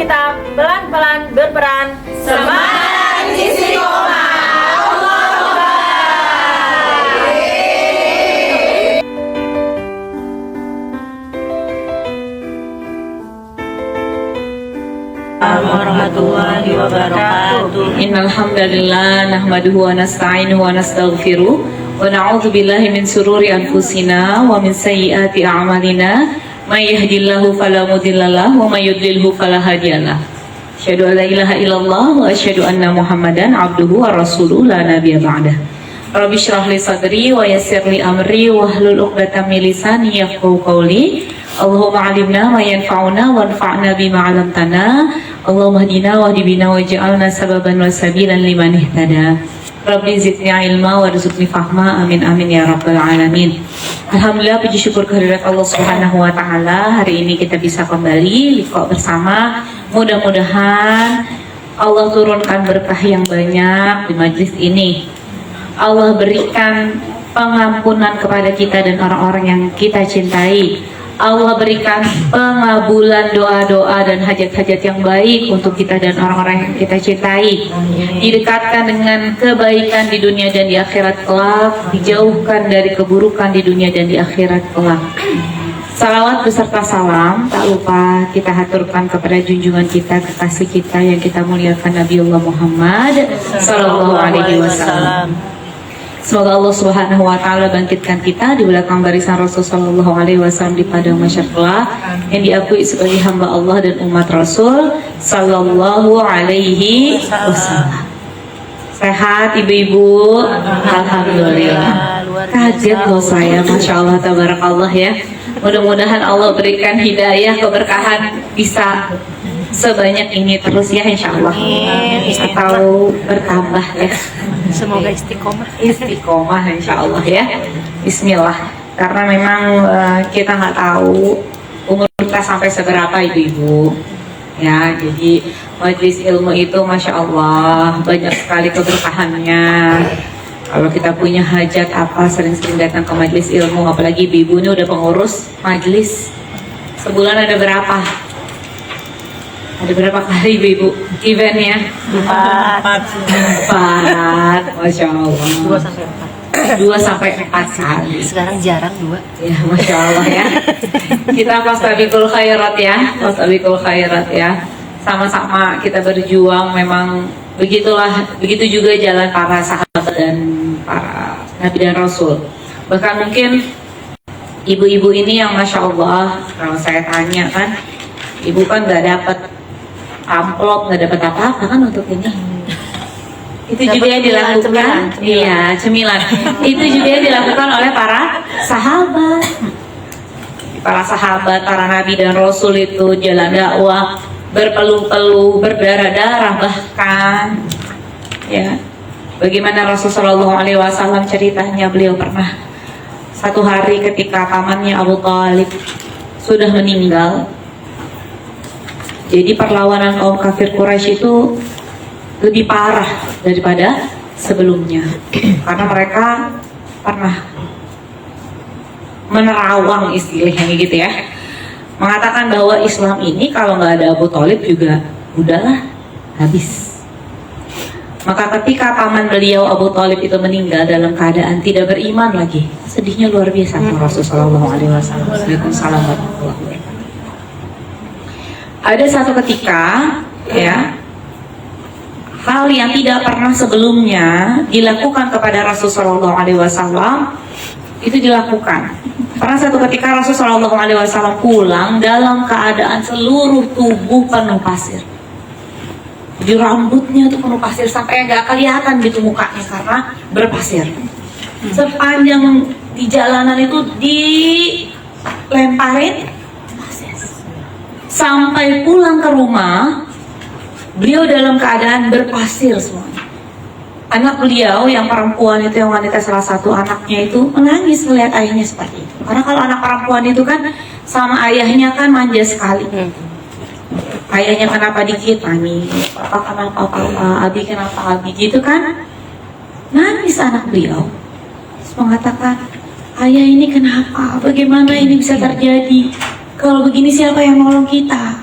kita pelan-pelan berperan. Semangat Istiqomah. warahmatullahi wabarakatuh. Innal hamdalillah nahmaduhu wa nasta'inuhu wa nastaghfiruh wa na'udzu billahi min sururi anfusina wa min sayyiati a'malina may yahdihillahu fala mudhillalah wa may yudlilhu fala hadiyalah. Asyhadu an la ilaha illallah wa asyhadu anna Muhammadan abduhu wa rasuluhu la nabiyya ba'dah. Rabbi shrah li sadri wa yassir li amri wahlul 'uqdatam min lisani yafqahu qawli. Allahumma 'allimna ma yanfa'una wanfa'na bima 'allamtana. Allahumma hdina wa hdibina waj'alna sababan wa sabilan liman ihtada. Rabbi zidni ilma warzuqni fahma. Amin amin ya rabbal alamin. Alhamdulillah, puji syukur kehadirat Allah Subhanahu wa taala. Hari ini kita bisa kembali liqa bersama. Mudah-mudahan Allah turunkan berkah yang banyak di majlis ini. Allah berikan pengampunan kepada kita dan orang-orang yang kita cintai. Allah berikan pengabulan doa-doa dan hajat-hajat yang baik untuk kita dan orang-orang yang kita cintai. Didekatkan dengan kebaikan di dunia dan di akhirat kelak. Dijauhkan dari keburukan di dunia dan di akhirat kelak. Salawat beserta salam tak lupa kita haturkan kepada junjungan kita, kekasih kita yang kita muliakan, Nabiullah Muhammad Sallallahu Alaihi Wasallam. Semoga Allah Subhanahu wa taala bangkitkan kita di belakang barisan Rasul sallallahu alaihi wasallam di padang mahsyar kelak, yang diakui sebagai hamba Allah dan umat Rasul sallallahu alaihi wasallam. Sehat ibu-ibu? Alhamdulillah. Kaget loh saya, Masya Allah, tabarakallah ya. Mudah-mudahan Allah berikan hidayah, keberkahan bisa sebanyak ini terus ya, insya Allah. Atau bertambah ya. Semoga istiqomah. Istiqomah insya Allah ya. Bismillah. Karena memang kita nggak tahu umur kita sampai seberapa ibu-ibu. Ya, jadi majlis ilmu itu Masya Allah banyak sekali keberkahannya. Kalau kita punya hajat apa, sering-sering datang ke majlis ilmu. Apalagi ibu-ibu ini udah pengurus majlis. Sebulan ada berapa? Ada berapa kali ibu-ibu eventnya? 4. Masya Allah. 2 sampai 4 kali. Sekarang jarang 2. Ya, Masya Allah ya. Kita fastabiqul khairat ya. Fastabiqul khairat ya. Sama-sama kita berjuang, memang begitulah. Begitu juga jalan para sahabat dan para Nabi dan Rasul. Bahkan mungkin ibu-ibu ini yang Masya Allah, kalau saya tanya kan, ibu kan gak dapat amplop, nggak dapat apa-apa kan untuk ini. Itu juga yang dilakukan, iya, cemilan. Itu juga yang dilakukan oleh para sahabat. Para sahabat, para nabi dan rasul itu jalan dakwah, berpeluh-peluh, berdarah-darah bahkan. Ya, bagaimana Rasulullah SAW ceritanya, beliau pernah satu hari ketika pamannya Abu Thalib sudah meninggal. Jadi perlawanan kaum kafir Quraisy itu lebih parah daripada sebelumnya. Karena mereka pernah menerawang, istilahnya gitu ya. Mengatakan bahwa Islam ini kalau nggak ada Abu Thalib juga udahlah, habis. Maka ketika paman beliau Abu Thalib itu meninggal dalam keadaan tidak beriman lagi, sedihnya luar biasa. Rasulullah SAW. Waalaikumsalam warahmatullahi wabarakatuh. Ada satu ketika ya, hal yang tidak pernah sebelumnya dilakukan kepada Rasulullah SAW itu dilakukan. Karena satu ketika Rasulullah SAW pulang dalam keadaan seluruh tubuh penuh pasir. Jadi rambutnya itu penuh pasir sampai nggak kelihatan gitu mukanya karena berpasir. Sepanjang di jalanan itu dilemparin. Sampai pulang ke rumah, beliau dalam keadaan berpasir semuanya. Anak beliau yang perempuan itu, yang wanita, salah satu anaknya itu menangis melihat ayahnya seperti itu. Karena kalau anak perempuan itu kan sama ayahnya kan manja sekali. Ayahnya kenapa dikit nangis, papa kenapa papa, abi kenapa abi, gitu kan. Nangis anak beliau. Terus mengatakan, ayah ini kenapa, bagaimana ini bisa terjadi? Kalau begini siapa yang nolong kita?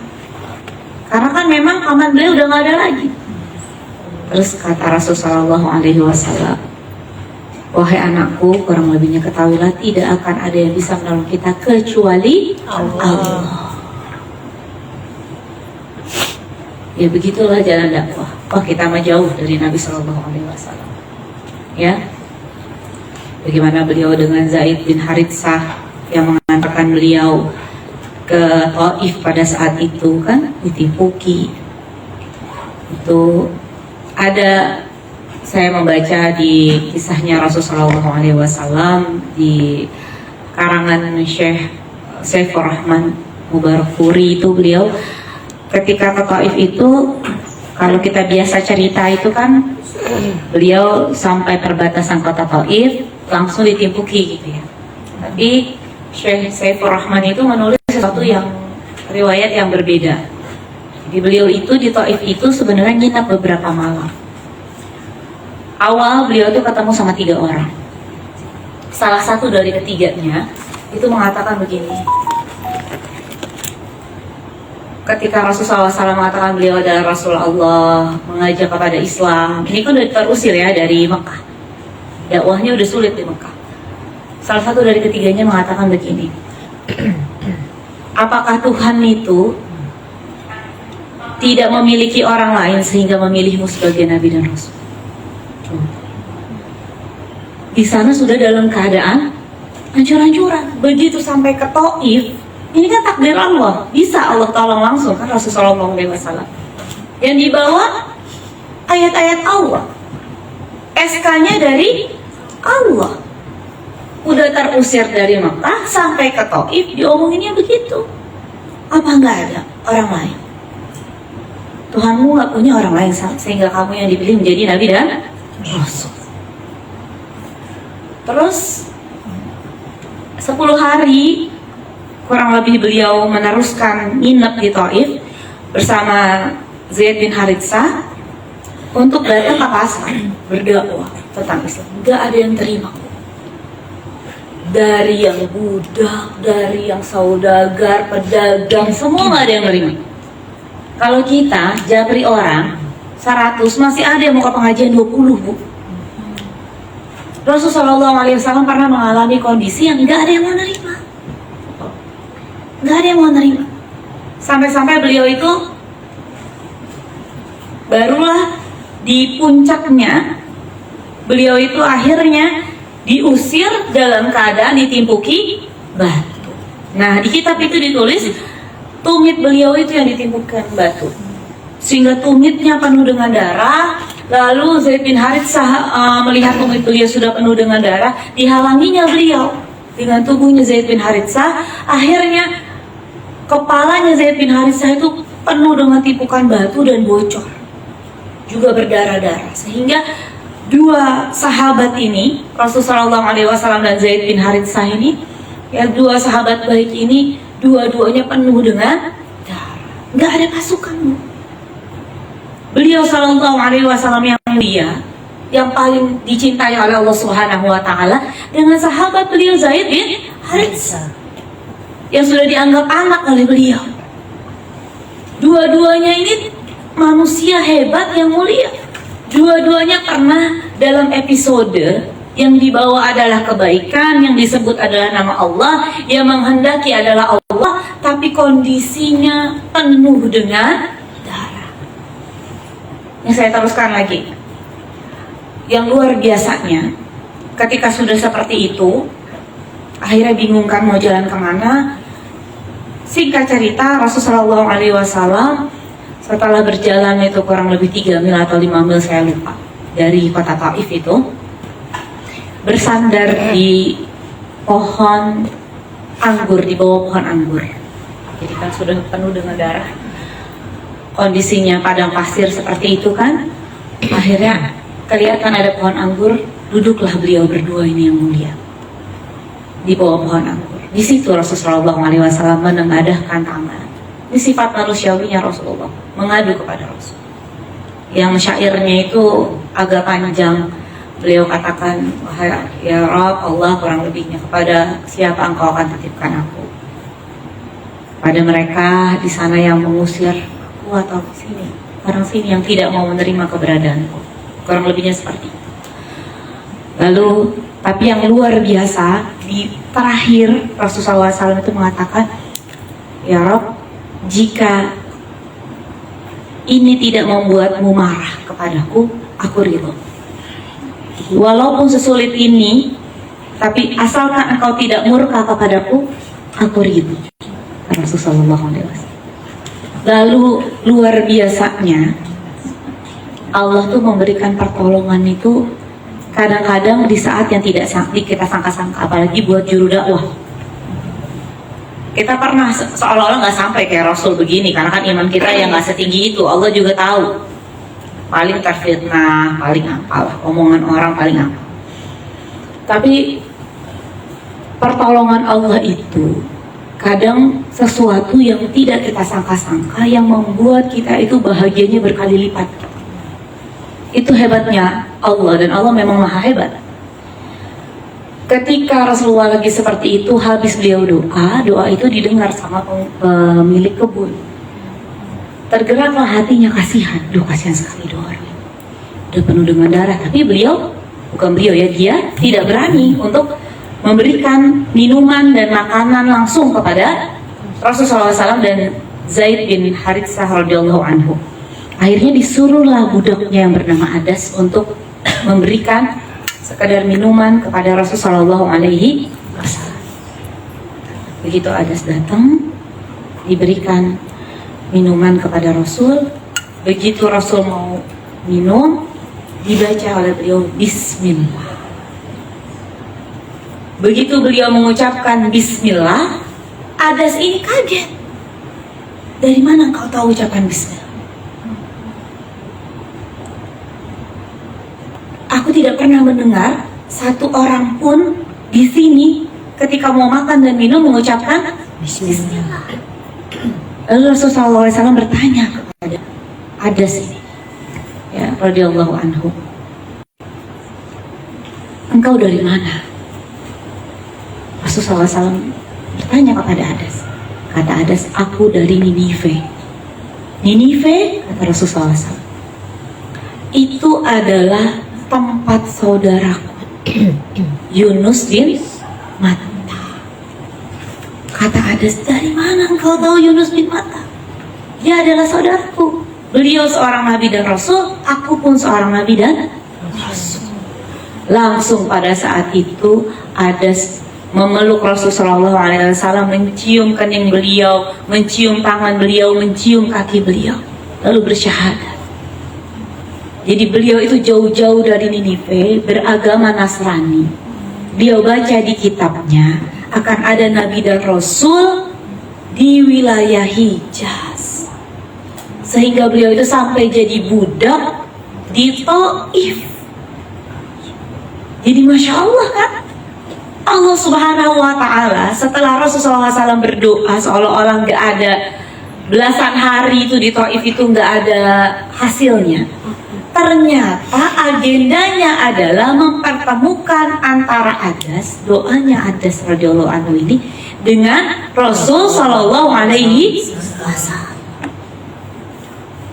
Karena kan memang paman beliau udah nggak ada lagi. Terus kata Rasulullah SAW, wahai anakku, kurang lebihnya ketahuilah tidak akan ada yang bisa menolong kita kecuali Allah. Ya begitulah jalan dakwah. Wah, kita mah jauh dari Nabi SAW. Ya, bagaimana beliau dengan Zaid bin Haritsah yang mengantarkan beliau ke Taif pada saat itu kan ditimpuki. Itu ada, saya membaca di kisahnya Rasulullah SAW di karangan Syekh Saifur Rahman Mubarakfuri. Itu beliau ketika ke Taif itu, kalau kita biasa cerita itu kan beliau sampai perbatasan kota Taif langsung ditimpuki gitu ya. Tapi Syekh Saifur Rahman itu menulis sesuatu yang riwayat yang berbeda. Jadi beliau itu di Taif itu sebenarnya nginap beberapa malam. Awal beliau itu ketemu sama 3 orang. Salah satu dari ketiganya itu mengatakan begini. Ketika Rasulullah SAW mengatakan beliau adalah Rasul Allah, mengajak kepada Islam. Ini kan udah terusir ya dari Mekah. Dakwahnya udah sulit di Mekah. Salah satu dari ketiganya mengatakan begini. Apakah Tuhan itu tidak memiliki orang lain sehingga memilihmu sebagai Nabi dan Rasul? Di sana sudah dalam keadaan hancur-hancuran. Begitu sampai ke Taif, ini kan takdir Allah, bisa Allah tolong langsung kan Rasulullah SAW. Yang dibawa ayat-ayat Allah, SK-nya dari Allah. Udah terusir dari Mekah sampai ke Taif, diomonginnya begitu. Apa nggak ada orang lain? Tuhanmu nggak punya orang lain sehingga kamu yang dipilih menjadi Nabi dan Rasul. Terus 10 hari kurang lebih beliau meneruskan nginep di Taif bersama Zaid bin Haritsah untuk datang ke pasar berdakwah tentang Islam. Nggak ada yang terima. Dari yang budak, dari yang saudagar, pedagang, semua nggak ada yang terima. Kalau kita japri orang 100, masih ada yang mau ke pengajian 20, Bu. Rasulullah SAW pernah mengalami kondisi yang nggak ada yang mau nerima, nggak ada yang mau nerima. Sampai-sampai beliau itu barulah di puncaknya, beliau itu akhirnya diusir dalam keadaan ditimpuki batu. Nah, di kitab itu ditulis tumit beliau itu yang ditimpukkan batu, sehingga tumitnya penuh dengan darah. Lalu Zaid bin Haritsah melihat tumit beliau sudah penuh dengan darah, dihalanginya beliau dengan tubuhnya Zaid bin Haritsah. Akhirnya kepalanya Zaid bin Haritsah itu penuh dengan tipukan batu dan bocor, juga berdarah-darah. Sehingga 2 sahabat ini, Rasulullah SAW dan Zaid bin Haritsah ini, ya 2 sahabat baik ini, dua-duanya penuh dengan darah. Nggak ada pasukan, Bu. Beliau Sallallahu Alaihi Wasallam yang mulia, yang paling dicintai oleh Allah Subhanahu Wa Taala, dengan sahabat beliau Zaid bin Haritsah yang sudah dianggap anak oleh beliau. Dua-duanya ini manusia hebat yang mulia. Dua-duanya pernah dalam episode yang dibawa adalah kebaikan, yang disebut adalah nama Allah, yang menghendaki adalah Allah, tapi kondisinya penuh dengan darah. Ini saya teruskan lagi. Yang luar biasanya, ketika sudah seperti itu, akhirnya bingung kan mau jalan kemana. Singkat cerita, Rasulullah SAW setelah berjalan itu kurang lebih 3 mil atau 5 mil, saya lupa, dari kota Taif itu, bersandar di pohon anggur, di bawah pohon anggur. Jadi kan sudah penuh dengan darah, kondisinya padang pasir seperti itu kan. Akhirnya kelihatan ada pohon anggur, duduklah beliau berdua ini yang mulia di bawah pohon anggur. Di situ Rasulullah SAW menengadahkan tangan. Ini sifat manusiawinya Rasulullah, mengadu kepada Rasul. Yang syairnya itu agak panjang. Beliau katakan, wahai ya Rabb Allah, kurang lebihnya, kepada siapa engkau akan titipkan aku? Pada mereka di sana yang mengusir aku, aku atau sini, orang sini yang tidak mau menerima keberadaanku. Kurang lebihnya seperti itu. Lalu, tapi yang luar biasa, di terakhir Rasulullah SAW itu mengatakan, ya Rob, jika ini tidak membuatmu marah kepadaku, aku ridho. Walaupun sesulit ini, tapi asalkan engkau tidak murka kepadaku, aku ridho. Rasulullah SAW. Lalu luar biasanya, Allah tuh memberikan pertolongan itu kadang-kadang di saat yang tidak kita sangka-sangka, apalagi buat juru dakwah. Kita pernah seolah-olah nggak sampai kayak Rasul begini, karena kan iman kita yang nggak setinggi itu. Allah juga tahu, paling terfitnah, paling apalah, omongan orang paling apa. Tapi pertolongan Allah itu kadang sesuatu yang tidak kita sangka-sangka yang membuat kita itu bahagianya berkali lipat. Itu hebatnya Allah, dan Allah memang maha hebat. Ketika Rasulullah lagi seperti itu, habis beliau doa itu didengar sama pemilik kebun. Tergeraklah hatinya, kasihan, kasihan sekali doa orang. Udah penuh dengan darah, tapi dia tidak berani untuk memberikan minuman dan makanan langsung kepada Rasulullah SAW dan Zaid bin Haritsah radhiyallahu anhu. Akhirnya disuruhlah budaknya yang bernama Adas untuk memberikan sekadar minuman kepada Rasulullah SAW. Begitu Adas datang, diberikan minuman kepada Rasul. Begitu Rasul mau minum, dibaca oleh beliau Bismillah. Begitu beliau mengucapkan Bismillah, Adas ini kaget. Dari mana engkau tahu ucapan Bismillah? Aku tidak pernah mendengar satu orang pun di sini ketika mau makan dan minum mengucapkan Bismillah. Lalu Rasulullah SAW bertanya kepada Adas ini, ya, radhiyallahu anhu, engkau dari mana? Rasulullah SAW bertanya kepada Adas. Kata Adas, aku dari Ninive. Ninive, kata Rasulullah SAW, itu adalah tempat saudaraku Yunus bin Matta. Kata Adas, dari mana engkau tahu Yunus bin Matta? Dia adalah saudaraku. Beliau seorang nabi dan rasul, aku pun seorang nabi dan rasul. Langsung pada saat itu Adas memeluk Rasulullah SAW, mencium kening beliau, mencium tangan beliau, mencium kaki beliau, lalu bersyahadat. Jadi beliau itu jauh-jauh dari Ninive, beragama Nasrani. Beliau baca di kitabnya akan ada nabi dan rasul di wilayah Hijaz, sehingga beliau itu sampai jadi budak di Taif. Jadi Masya Allah kan, Allah Subhanahu wa Ta'ala setelah Rasulullah SAW berdoa seolah-olah nggak ada belasan hari itu di Taif itu nggak ada hasilnya, ternyata agendanya adalah mempertemukan antara Adas, doanya Adas radhiyallahu anhu ini dengan Rasul Shallallahu Alaihi Wasallam.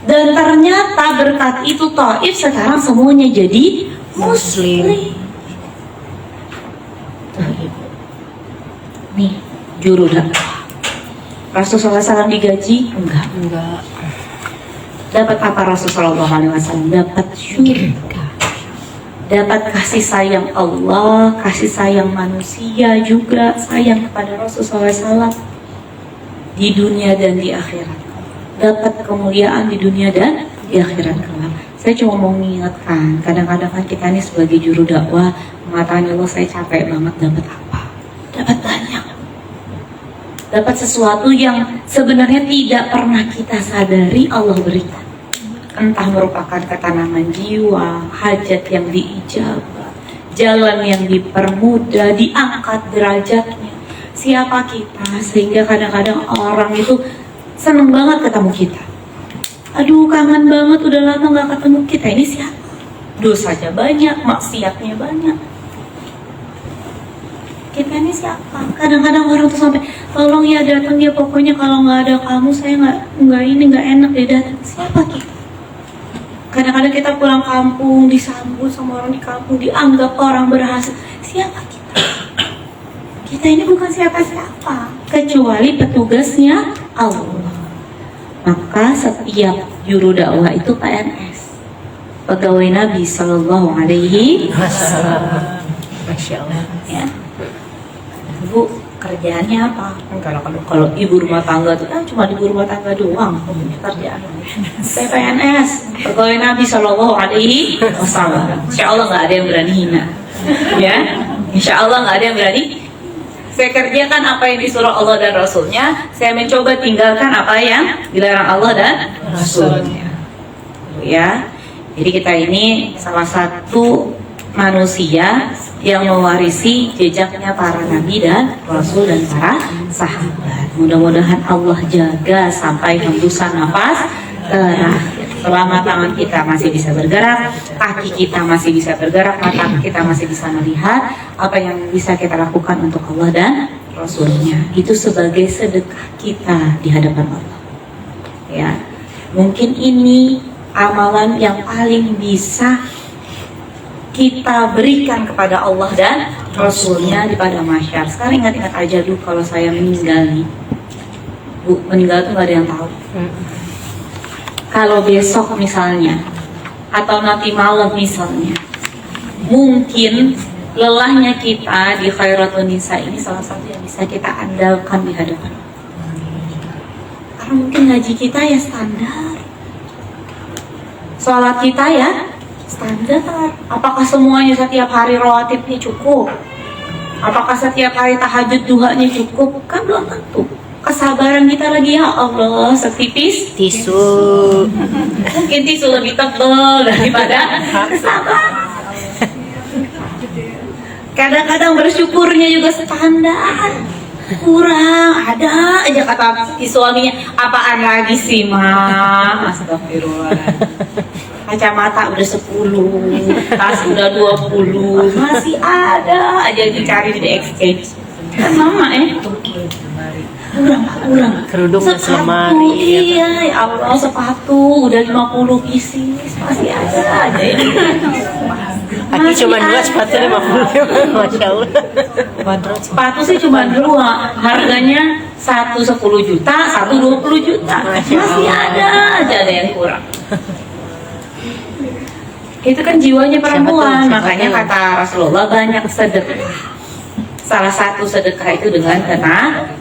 Dan ternyata berkat itu Taif sekarang semuanya jadi Muslim. Nih, juru dakwah. Rasulullah SAW digaji? Enggak. Dapat apa Rasulullah SAW? Dapat syurga. Dapat kasih sayang Allah, kasih sayang manusia juga, sayang kepada Rasulullah SAW di dunia dan di akhirat. Dapat kemuliaan di dunia dan di akhirat kelak. Saya cuma mau mengingatkan, kadang-kadang kan kita ini sebagai juru dakwah mengatakan, Allah saya capek banget, dapat apa? Dapat banyak. Dapat sesuatu yang sebenarnya tidak pernah kita sadari Allah berikan. Entah merupakan ketanaman jiwa, hajat yang diijabah, jalan yang dipermudah, diangkat derajatnya. Siapa kita sehingga kadang-kadang orang itu seneng banget ketemu kita. Aduh kangen banget, udah lama gak ketemu kita. Ini siapa? Dosanya banyak, maksiatnya banyak. kita ini siapa? Kadang-kadang orang tuh sampai, tolong ya datang ya, pokoknya kalau nggak ada kamu saya nggak enak deh datang. Siapa kita? Kadang-kadang kita pulang kampung disambut sama orang di kampung, dianggap orang berhasil. Siapa kita? Kita ini bukan siapa-siapa kecuali petugasnya Allah. Maka setiap juru dakwah itu PNS, pegawai Nabi Sallallahu Alaihi Wasallam. Masya Allah. Ya. Bu, kerjaannya apa? Kalau ibu rumah tangga tuh kan cuma ibu rumah tangga doang kerjaan. Saya PNS, pegawai Nabi Sallallahu Alaihi Wasallam. Insya Allah nggak ada yang berani hina, ya. Insya Allah nggak ada yang berani. Saya kerjakan apa yang disuruh Allah dan Rasulnya. Saya mencoba tinggalkan apa yang dilarang Allah dan Rasulnya. Ya, jadi kita ini salah satu manusia yang mewarisi jejaknya para nabi dan rasul dan para sahabat. Mudah-mudahan Allah jaga sampai hembusan nafas terakhir. Selama tangan kita masih bisa bergerak, kaki kita masih bisa bergerak, mata kita masih bisa melihat, apa yang bisa kita lakukan untuk Allah dan Rasulnya, itu sebagai sedekah kita di hadapan Allah. Ya, mungkin ini amalan yang paling bisa kita berikan kepada Allah dan Rasulnya di pada mahsyar. Sekarang ingat-ingat aja dulu kalau saya meninggal nih, Bu, meninggal tuh gak ada yang tahu. Kalau besok misalnya, atau nanti malam misalnya, mungkin lelahnya kita di Khairatun Nisa ini salah satu yang bisa kita andalkan di hadapan Allah. Karena mungkin ngaji kita ya standar, sholat kita ya standar. Apakah semuanya setiap hari rawatibnya cukup? Apakah setiap hari tahajud duhanya cukup? Kan belum tentu. Kesabaran kita lagi, ya Allah, setipis Tisu. mungkin tisu lebih tebal daripada kesabaran. Kadang-kadang bersyukurnya juga standar, kurang. Ada aja kata si suaminya, apaan lagi sih mah? Astagfirullah. Kacamata udah 10, tas udah 20, masih ada aja dicari di exchange. Kan mama kurang Kerudung sepatu, selemari. iya ya Allah, sepatu udah 50 pieces, masih ada aja ini. Kaki cuma 2, sepatu 50. Masya Allah. Sepatu sih cuma 2, harganya satu 10 juta, satu 20 juta, masih ada aja yang kurang. Itu kan jiwanya perempuan, makanya kata Rasulullah banyak sedekah. Salah satu sedekah itu dengan tenaga,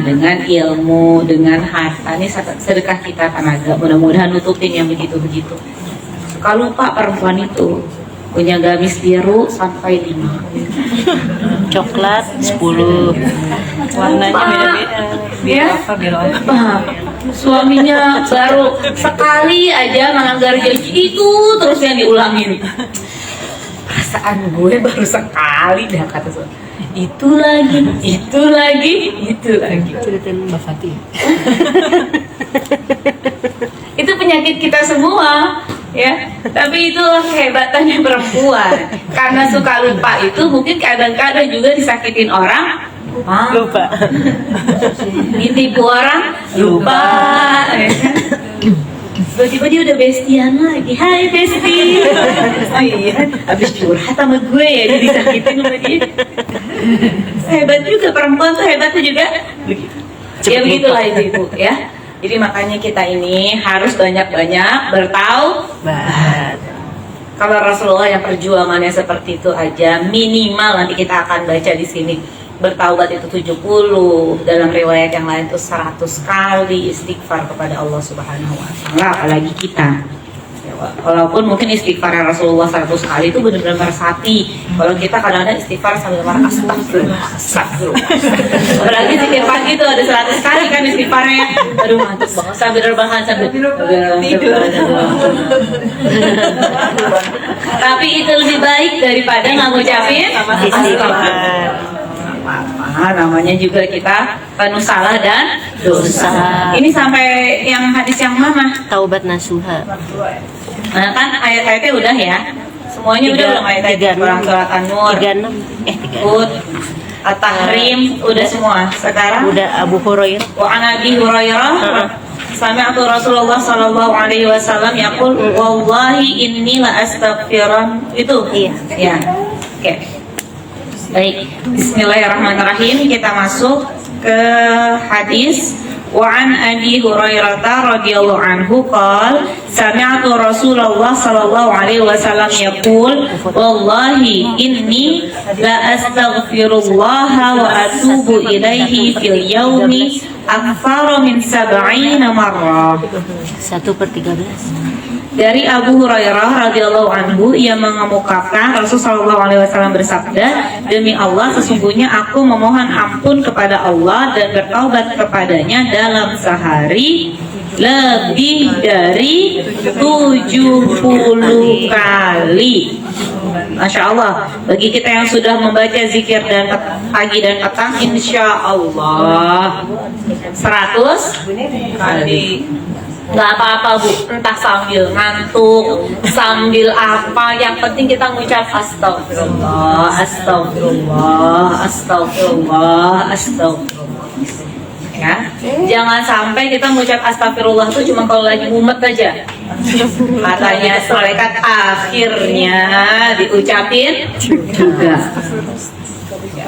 dengan ilmu, dengan harta. Ini sedekah kita tenaga. Mudah-mudahan nutupin yang begitu-begitu. Suka lupa perempuan itu punya gamis biru sampai 5, Coklat 10. Warnanya beda-beda. ya, suaminya baru sekali aja melanggar janji itu terus yang diulangin. Perasaan gue baru sekali dah, kata suami. Itu lagi. Ceritain Mbak Fatih. Itu penyakit kita semua, ya. Tapi itulah kehebatannya perempuan. Karena suka lupa itu mungkin kadang-kadang juga disakitin orang, Lupa. ditipu orang, lupa. Ya. Tiba-tiba dia udah bestian lagi. Hai besti. Iya, habis curhat sama gue ya, jadi disakitin sama dia. Hebat juga perempuan tuh, hebatnya juga begitu. Ya begitulah ibu ya. Jadi makanya kita ini harus banyak-banyak bertaubat. Kalau Rasulullah yang perjuangannya seperti itu aja, minimal nanti kita akan baca di sini. Bertaubat itu 70, dalam riwayat yang lain itu 100 kali istighfar kepada Allah Subhanahu wa taala, apalagi kita. Ya, walaupun mungkin istighfar Rasulullah 100 kali itu benar-benar meresapi. Kalau kita kadang-kadang istighfar sambil marah, astagfirullah. Apalagi setiap pagi itu ada 100 kali kan istighfarnya. Aduh mantap banget, sambil rebahan sambil tidur. Tapi itu lebih baik daripada nggak ngucapin istighfar. Namanya juga kita penuh salah dan dosa. Ini sampai yang hadis yang mana? Taubat nasuha. Nah, kan ayat-ayatnya udah ya. Semuanya udah belum ayat tadi? Kurang surat An-Nur, 36. 36. Hud, At-Tahrim, udah semua. Sekarang Udah Abu Hurairah. wa an Abi Hurairah sami'tu Rasulullah sallallahu alaihi wasallam yaqul wallahi inni la astaghfiran. Itu. Iya. Ya. Oke. Baik. Bismillahirrahmanirrahim. Kita masuk ke hadis wa an Abi Hurairah radhiyallahu anhu qala sami'tu Rasulullah sallallahu alaihi wasallam yaqul wallahi inni la astaghfirullah wa atubu ilaihi fil yaumi aktsara min 70 marrah. 1/13. Dari Abu Hurairah radhiyallahu anhu, ia mengemukakan Rasulullah SAW bersabda, demi Allah sesungguhnya aku memohon ampun kepada Allah dan bertaubat kepadanya dalam sehari lebih dari 70 kali. Masya Allah, bagi kita yang sudah membaca zikir dan pagi dan petang, insya Allah 100 kali. Gak apa-apa Bu, entah sambil ngantuk, sambil apa, yang penting kita mengucap astagfirullah, astagfirullah, astagfirullah, astagfirullah. Ya, jangan sampai kita mengucap astagfirullah itu cuma kalau lagi mumet aja. Katanya malaikat akhirnya diucapin juga.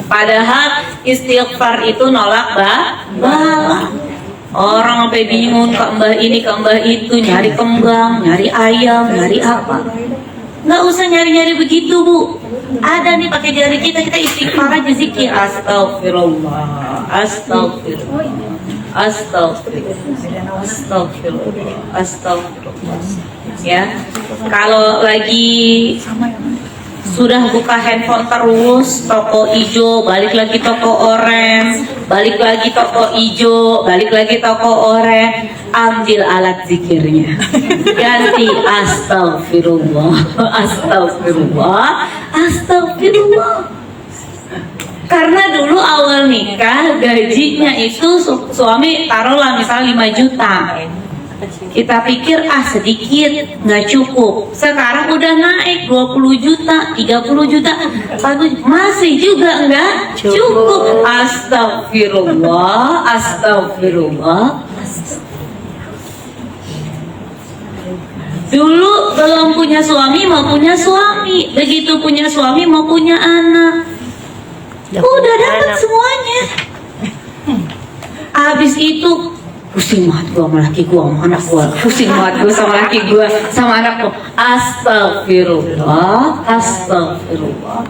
Padahal istighfar itu nolak bala. Orang sampai bingung ke mbah ini ke mbah itu, nyari kembang, nyari ayam, nyari apa. Nggak usah nyari-nyari begitu Bu. Ada nih pakai jari kita istighfar aja, zikir astagfirullah, astagfirullah, astagfirullah, astagfirullah, astagfirullah. Ya, kalau lagi sudah buka handphone terus, toko hijau, balik lagi toko oranye, balik lagi toko hijau, balik lagi toko oranye, ambil alat zikirnya, ganti astagfirullah, astagfirullah, astagfirullah. Karena dulu awal nikah gajinya itu suami taruhlah misalnya 5 juta. Kita pikir sedikit, nggak cukup. Sekarang udah naik 20 juta, 30 juta, masih juga nggak cukup. Astagfirullah, astagfirullah. Dulu belum punya suami mau punya suami, begitu punya suami mau punya anak, udah dapat semuanya. Habis itu pusing banget gua sama laki gua sama anak gua, pusing banget gua sama laki gua sama anak gua. Astagfirullah, astagfirullah.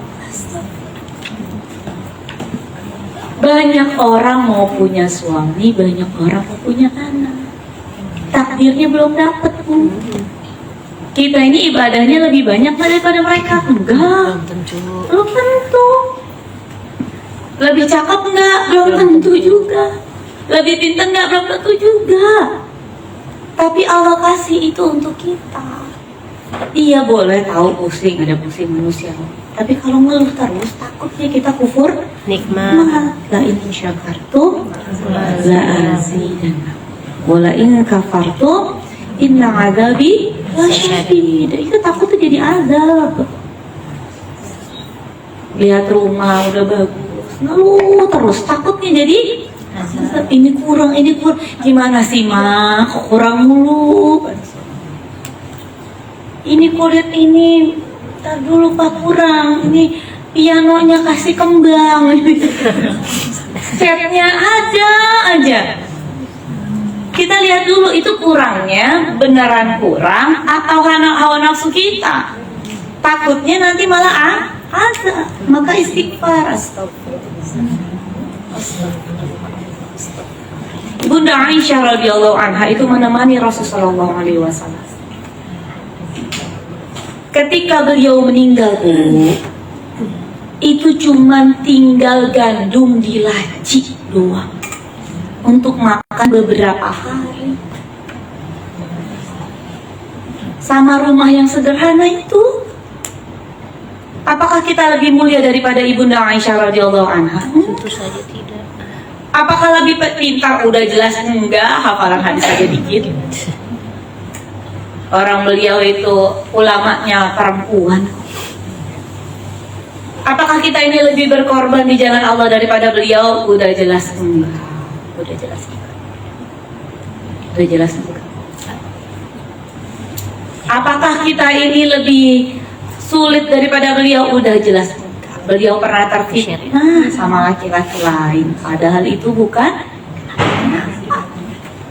Banyak orang mau punya suami, banyak orang mau punya anak, takdirnya belum dapet Bu. Kita ini ibadahnya lebih banyak daripada mereka. Enggak, belum tentu. Lebih cakep enggak? Belum tentu juga. Lebih pintar nggak? Belum tentu juga. Tapi Allah kasih itu untuk kita. Iya boleh tahu pusing, ada pusing manusia. Tapi kalau ngeluh terus, takutnya kita kufur Nikmat. la in syakartum la azidannakum wa la in kafartum inna adzabi lasyadid. Itu takutnya jadi azab. Lihat rumah udah bagus, ngeluh terus, takutnya jadi ini kurang, gimana sih Ma? Kurang mulu. Ini kulit ini, ntar dulu Pak kurang. Ini pianonya kasih kembang. Catnya ada aja. Kita lihat dulu itu kurangnya beneran kurang atau hawa nafsu kita. Takutnya nanti malah ada. Maka istighfar. Astagfirullah. Bunda Aisyah radhiyallahu anha itu menemani Rasulullah SAW. Ketika beliau meninggal itu cuman tinggal gandum di laci doang untuk makan beberapa hari. Sama rumah yang sederhana itu. Apakah kita lebih mulia daripada Ibunda Aisyah radhiyallahu anha? Tentu saja tidak. Apakah lebih pintar? Udah jelas enggak, hafalan hadis aja dikit. Orang beliau itu ulamanya perempuan. Apakah kita ini lebih berkorban di jalan Allah daripada beliau? Udah jelas enggak. Udah jelas enggak. Udah jelas enggak. Apakah kita ini lebih sulit daripada beliau? Udah jelas enggak. Beliau pernah terfitnah sama laki-laki lain, padahal itu bukan.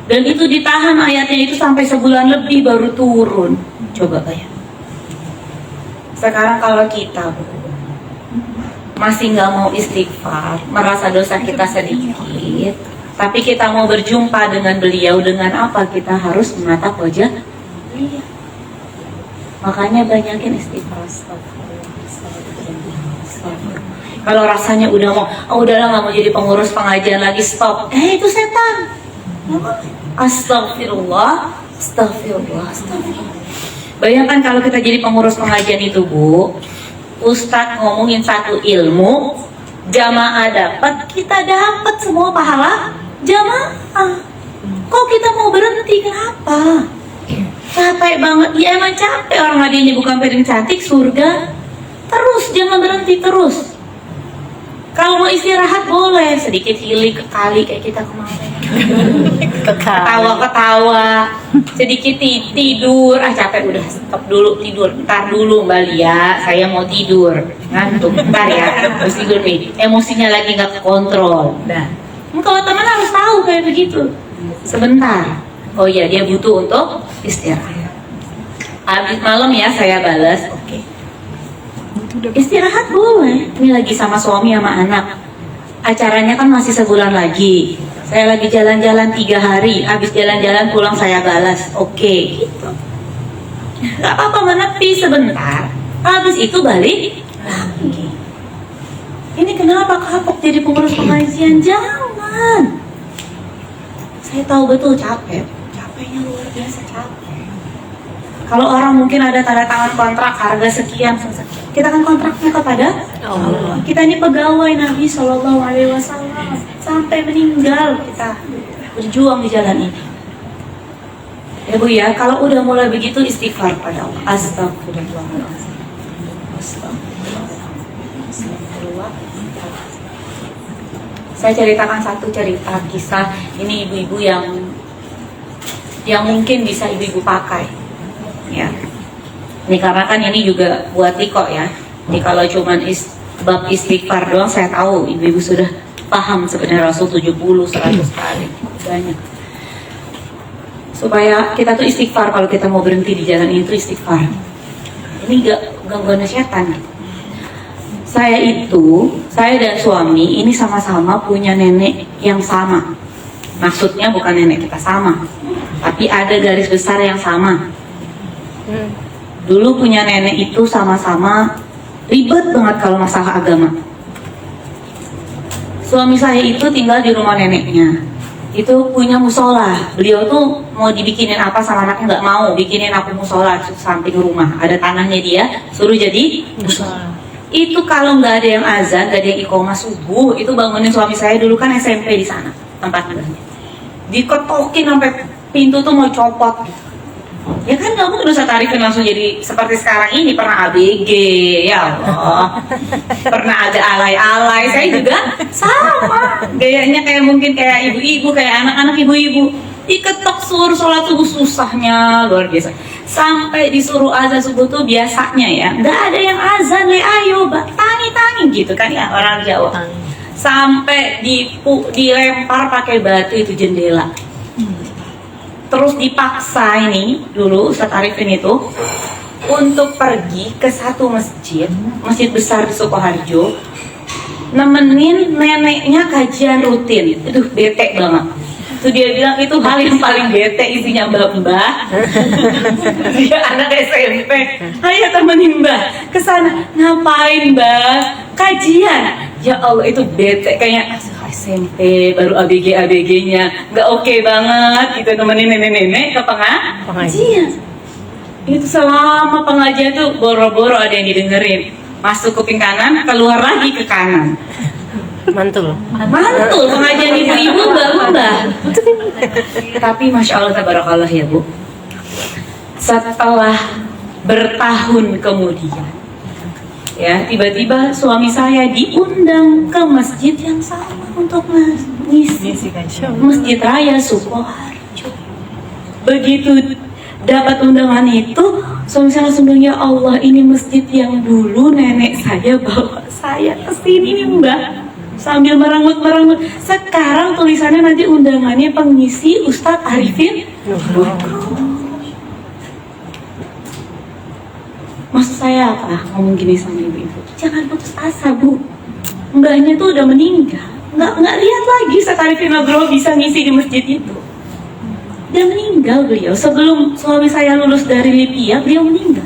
Dan itu ditahan ayatnya itu sampai sebulan lebih baru turun. Coba bayang. Sekarang kalau kita masih nggak mau istighfar, merasa dosa kita sedikit, tapi kita mau berjumpa dengan beliau, dengan apa? Kita harus menatap wajah beliau. Makanya banyakin istighfar. Kalau rasanya udah mau, udahlah nggak mau jadi pengurus pengajian lagi, stop. Itu setan. Astagfirullah, astagfirullah, astagfirullah. Bayangkan kalau kita jadi pengurus pengajian itu, Bu, Ustadz ngomongin satu ilmu, jamaah dapat, kita dapat semua pahala jamaah. Kok kita mau berhenti? Kenapa? Capek banget. Ya emang capek, orang hadiahnya bukan piring cantik, surga. Terus, jangan berhenti terus. Kalau mau istirahat boleh, sedikit healing ke kali kayak kita kemarin. Ketawa-ketawa, sedikit tidur. Capek udah, stop dulu tidur. Ntar dulu Mbak Lia, saya mau tidur. Ngantuk, ntar ya, harus tidur nih. Emosinya lagi nggak kontrol. Nah, kalau teman harus tahu kayak begitu. Sebentar. Oh iya, dia butuh untuk istirahat. Habis malam ya saya balas, oke. Istirahat boleh. Ini lagi sama suami sama anak. Acaranya kan masih sebulan lagi. Saya lagi jalan-jalan 3 hari. Habis jalan-jalan pulang saya balas. Oke, gitu. Gak apa-apa, menepi sebentar. Habis itu balik lagi. Ini kenapa kapok jadi pengurus pengajian? Jangan. Saya tahu betul capek. Capeknya luar biasa capek. Kalau orang mungkin ada tanda tangan kontrak harga sekian, kita kan kontraknya kepada Allah. Kita ini pegawai Nabi Shallallahu Alaihi Wasallam sampai meninggal kita berjuang di jalan ini. Ya Bu ya, kalau udah mulai begitu istighfar pada Allah. Astagfirullahaladzim. Astagfirullah. Saya ceritakan satu cerita kisah ini ibu-ibu yang mungkin bisa ibu-ibu pakai. Ya, ini karena kan ini juga buat Tiko ya. Jadi kalau cuman bab istighfar doang, saya tahu ibu-ibu sudah paham sebenarnya Rasul 70, 100 kali banyak. Supaya kita tuh istighfar kalau kita mau berhenti di jalan ini tuh istighfar. Ini gangguan setan. Saya dan suami ini sama-sama punya nenek yang sama. Maksudnya bukan nenek kita sama, tapi ada garis besar yang sama. Dulu punya nenek itu sama-sama ribet banget kalau masalah agama. Suami saya itu tinggal di rumah neneknya. Itu punya musola. Beliau tuh mau dibikinin apa sama anaknya nggak mau. Bikinin aku musola di samping rumah. Ada tanahnya dia, suruh jadi musola. Itu kalau nggak ada yang azan, nggak ada yang iqomah subuh, itu bangunin suami saya dulu kan SMP di sana tempatnya. Diketokin sampai pintu tuh mau copot. Ya kan nggak mungkin Ustaz Arifin langsung jadi seperti sekarang ini. Pernah ABG, ya Allah. Pernah ada alay-alay. Saya juga sama. Gayanya kayak mungkin kayak ibu-ibu, kayak anak-anak ibu-ibu. Diketok suruh sholat subuh susahnya luar biasa. Sampai disuruh azan subuh tuh biasanya ya nggak ada yang azan, ayo tangi-tangi gitu kan ya orang Jawa. Sampai dilempar pakai batu itu jendela. Terus dipaksa ini dulu Ustaz Arifin itu untuk pergi ke satu masjid besar di Sukoharjo, nemenin neneknya kajian rutin. Itu bete banget. Itu dia bilang itu hal yang paling bete, isinya mbak-mbak. Dia anak SMP. Ayo temenin mbak kesana. Ngapain mbak? Kajian. Ya Allah itu bete kayaknya. SMP baru ABG-nya nggak oke banget gitu temenin nenek-nenek ke pengajian. Itu selama pengajian tuh boro-boro ada yang didengerin, masuk kuping kanan keluar lagi ke kanan. Mantul pengajian ibu-ibu mbak. Tapi masya Allah tabarakallah ya Bu, setelah bertahun kemudian, ya tiba-tiba suami saya diundang ke masjid yang sama untuk ngisi Masjid Raya Sukoharjo. Begitu dapat undangan itu, suami saya langsung bilang, ya Allah, ini masjid yang dulu nenek saya bawa saya ke sini Mbak, sambil merengut-merengut. Sekarang tulisannya nanti undangannya pengisi Ustadz Arifin Nurul. Maksud saya apa? Ngomong gini sama ibu-ibu, jangan putus asa Bu. Mbahnya tuh udah meninggal, nggak lihat lagi Arifin Nurul bisa ngisi di masjid itu. Dia meninggal beliau sebelum suami saya lulus dari Libya. Beliau meninggal.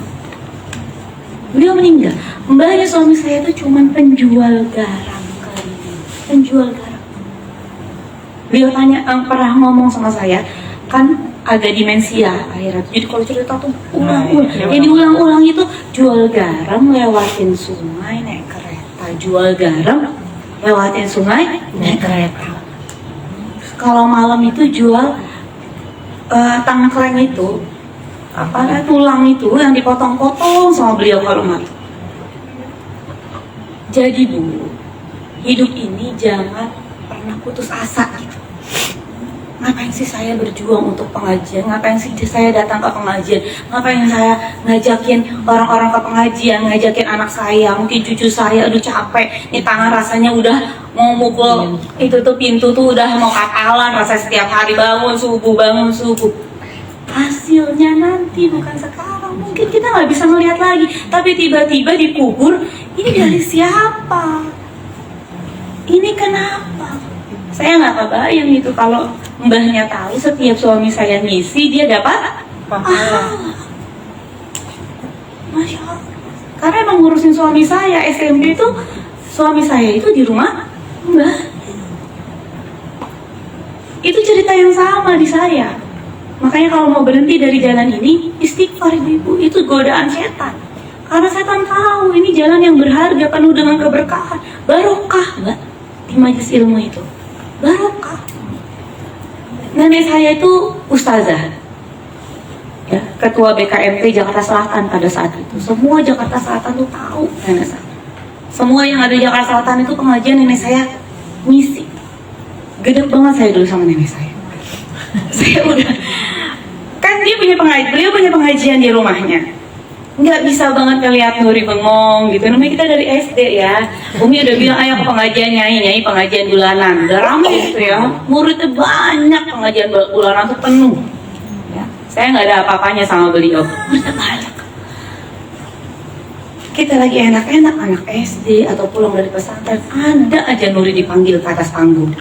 Mbahnya suami saya itu cuma penjual garam kali ini. Penjual garam. Beliau pernah ngomong sama saya, kan ada demensia akhirat. Jadi kalau cerita tuh ulang-ulang. Yang diulang-ulang itu jual garam lewatin sungai naik kereta. Jual garam lewatin sungai naik kereta. Kalau malam itu jual tangkleng itu, tulang itu yang dipotong-potong sama beliau kalau mati. Jadi Bu, hidup ini jangan pernah putus asa gitu. Ngapain sih saya berjuang untuk pengajian? Ngapain sih saya datang ke pengajian? Ngapain saya ngajakin orang-orang ke pengajian? Ngajakin anak saya, mungkin cucu saya, aduh capek. Nih tangan rasanya udah mau mukul itu tuh pintu tuh udah mau kapalan. Rasanya setiap hari bangun subuh. Hasilnya nanti bukan sekarang. Mungkin kita nggak bisa melihat lagi. Tapi tiba-tiba dikubur. Ini dari siapa? Ini kenapa? Saya nggak kebayang itu kalau mbahnya tahu setiap suami saya ngisi dia dapat pahala. Masya Allah. Karena emang ngurusin suami saya SMP itu, suami saya itu di rumah mbah. Itu cerita yang sama di saya. Makanya kalau mau berhenti dari jalan ini, istighfar ibu-ibu, itu godaan setan. Karena setan tahu ini jalan yang berharga, penuh dengan keberkahan, barokah mbak di majelis ilmu itu. Barokah. Nenek saya itu ustazah, ya, ketua BKMP Jakarta Selatan pada saat itu. Semua Jakarta Selatan tuh tahu nenek saya. Semua yang ada di Jakarta Selatan itu pengajian nenek saya ngisi. Gede banget saya dulu sama nenek saya. Saya udah, kan beliau punya pengajian di rumahnya. Nggak bisa banget ngeliat Nuri bengong gitu. Namanya kita dari SD ya. Umi udah bilang ayo ke pengajian nyai pengajian bulanan. Udah rame gitu ya. Muridnya banyak, pengajian bulanan tuh penuh. Ya. Saya nggak ada apa-apanya sama beliau. Muridnya banyak. Kita lagi enak-enak anak SD atau pulang dari pesantren, ada aja Nuri dipanggil ke atas panggung.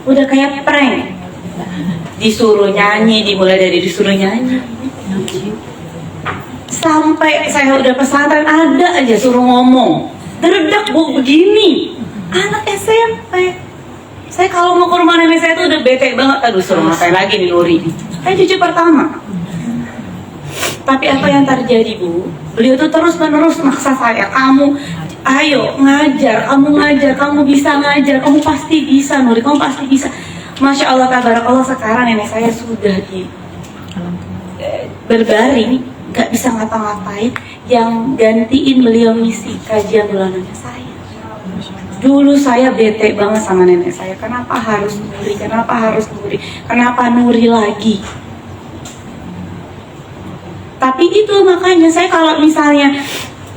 Udah kayak prank. Disuruh nyanyi, dimulai dari disuruh nyanyi. Sampai saya udah pesantren ada aja suruh ngomong. Deredak Bu begini. Anak SMP. Saya kalau mau ke rumah nenek saya tuh udah bete banget. Aduh suruh ngapain lagi nih Nuri. Saya cucu pertama. Tapi apa yang terjadi Bu? Beliau tuh terus menerus maksa saya. Kamu ayo ngajar, kamu bisa ngajar, kamu pasti bisa Nuri, kamu pasti bisa. Masya Allah tabarakallah, sekarang nenek saya sudah berbaring, gak bisa ngapa-ngapain. Yang gantiin beliau ngisi kajian bulanannya saya. Dulu saya bete banget sama nenek saya. Kenapa harus Nuri? Kenapa Nuri lagi? Tapi itu makanya saya kalau misalnya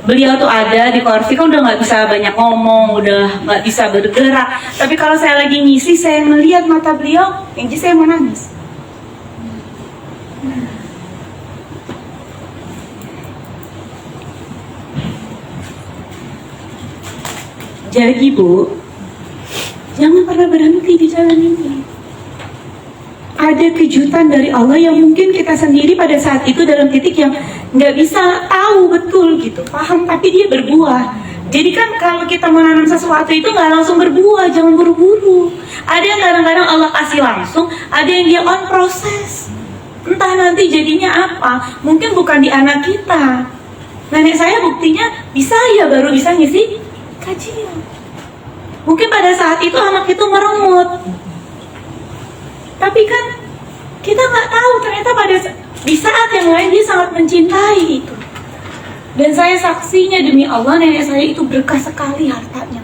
beliau tuh ada di kursi kan udah nggak bisa banyak ngomong, udah nggak bisa bergerak. Tapi kalau saya lagi ngisi, saya melihat mata beliau, yang jelas saya mau nangis. Jadi Bu, jangan pernah berhenti di jalan ini. Ada kejutan dari Allah yang mungkin kita sendiri pada saat itu dalam titik yang nggak bisa tahu betul gitu, paham, tapi dia berbuah. Jadi kan kalau kita menanam sesuatu itu nggak langsung berbuah, jangan buru-buru. Ada yang kadang-kadang Allah kasih langsung, ada yang dia on proses. Entah nanti jadinya apa, mungkin bukan di anak kita. Nenek saya buktinya bisa ya baru bisa ngisi kajian. Mungkin pada saat itu anak itu merengut. Tapi kan kita nggak tahu ternyata Di saat yang lain dia sangat mencintai itu. Dan saya saksinya demi Allah, nenek saya itu berkah sekali hartanya.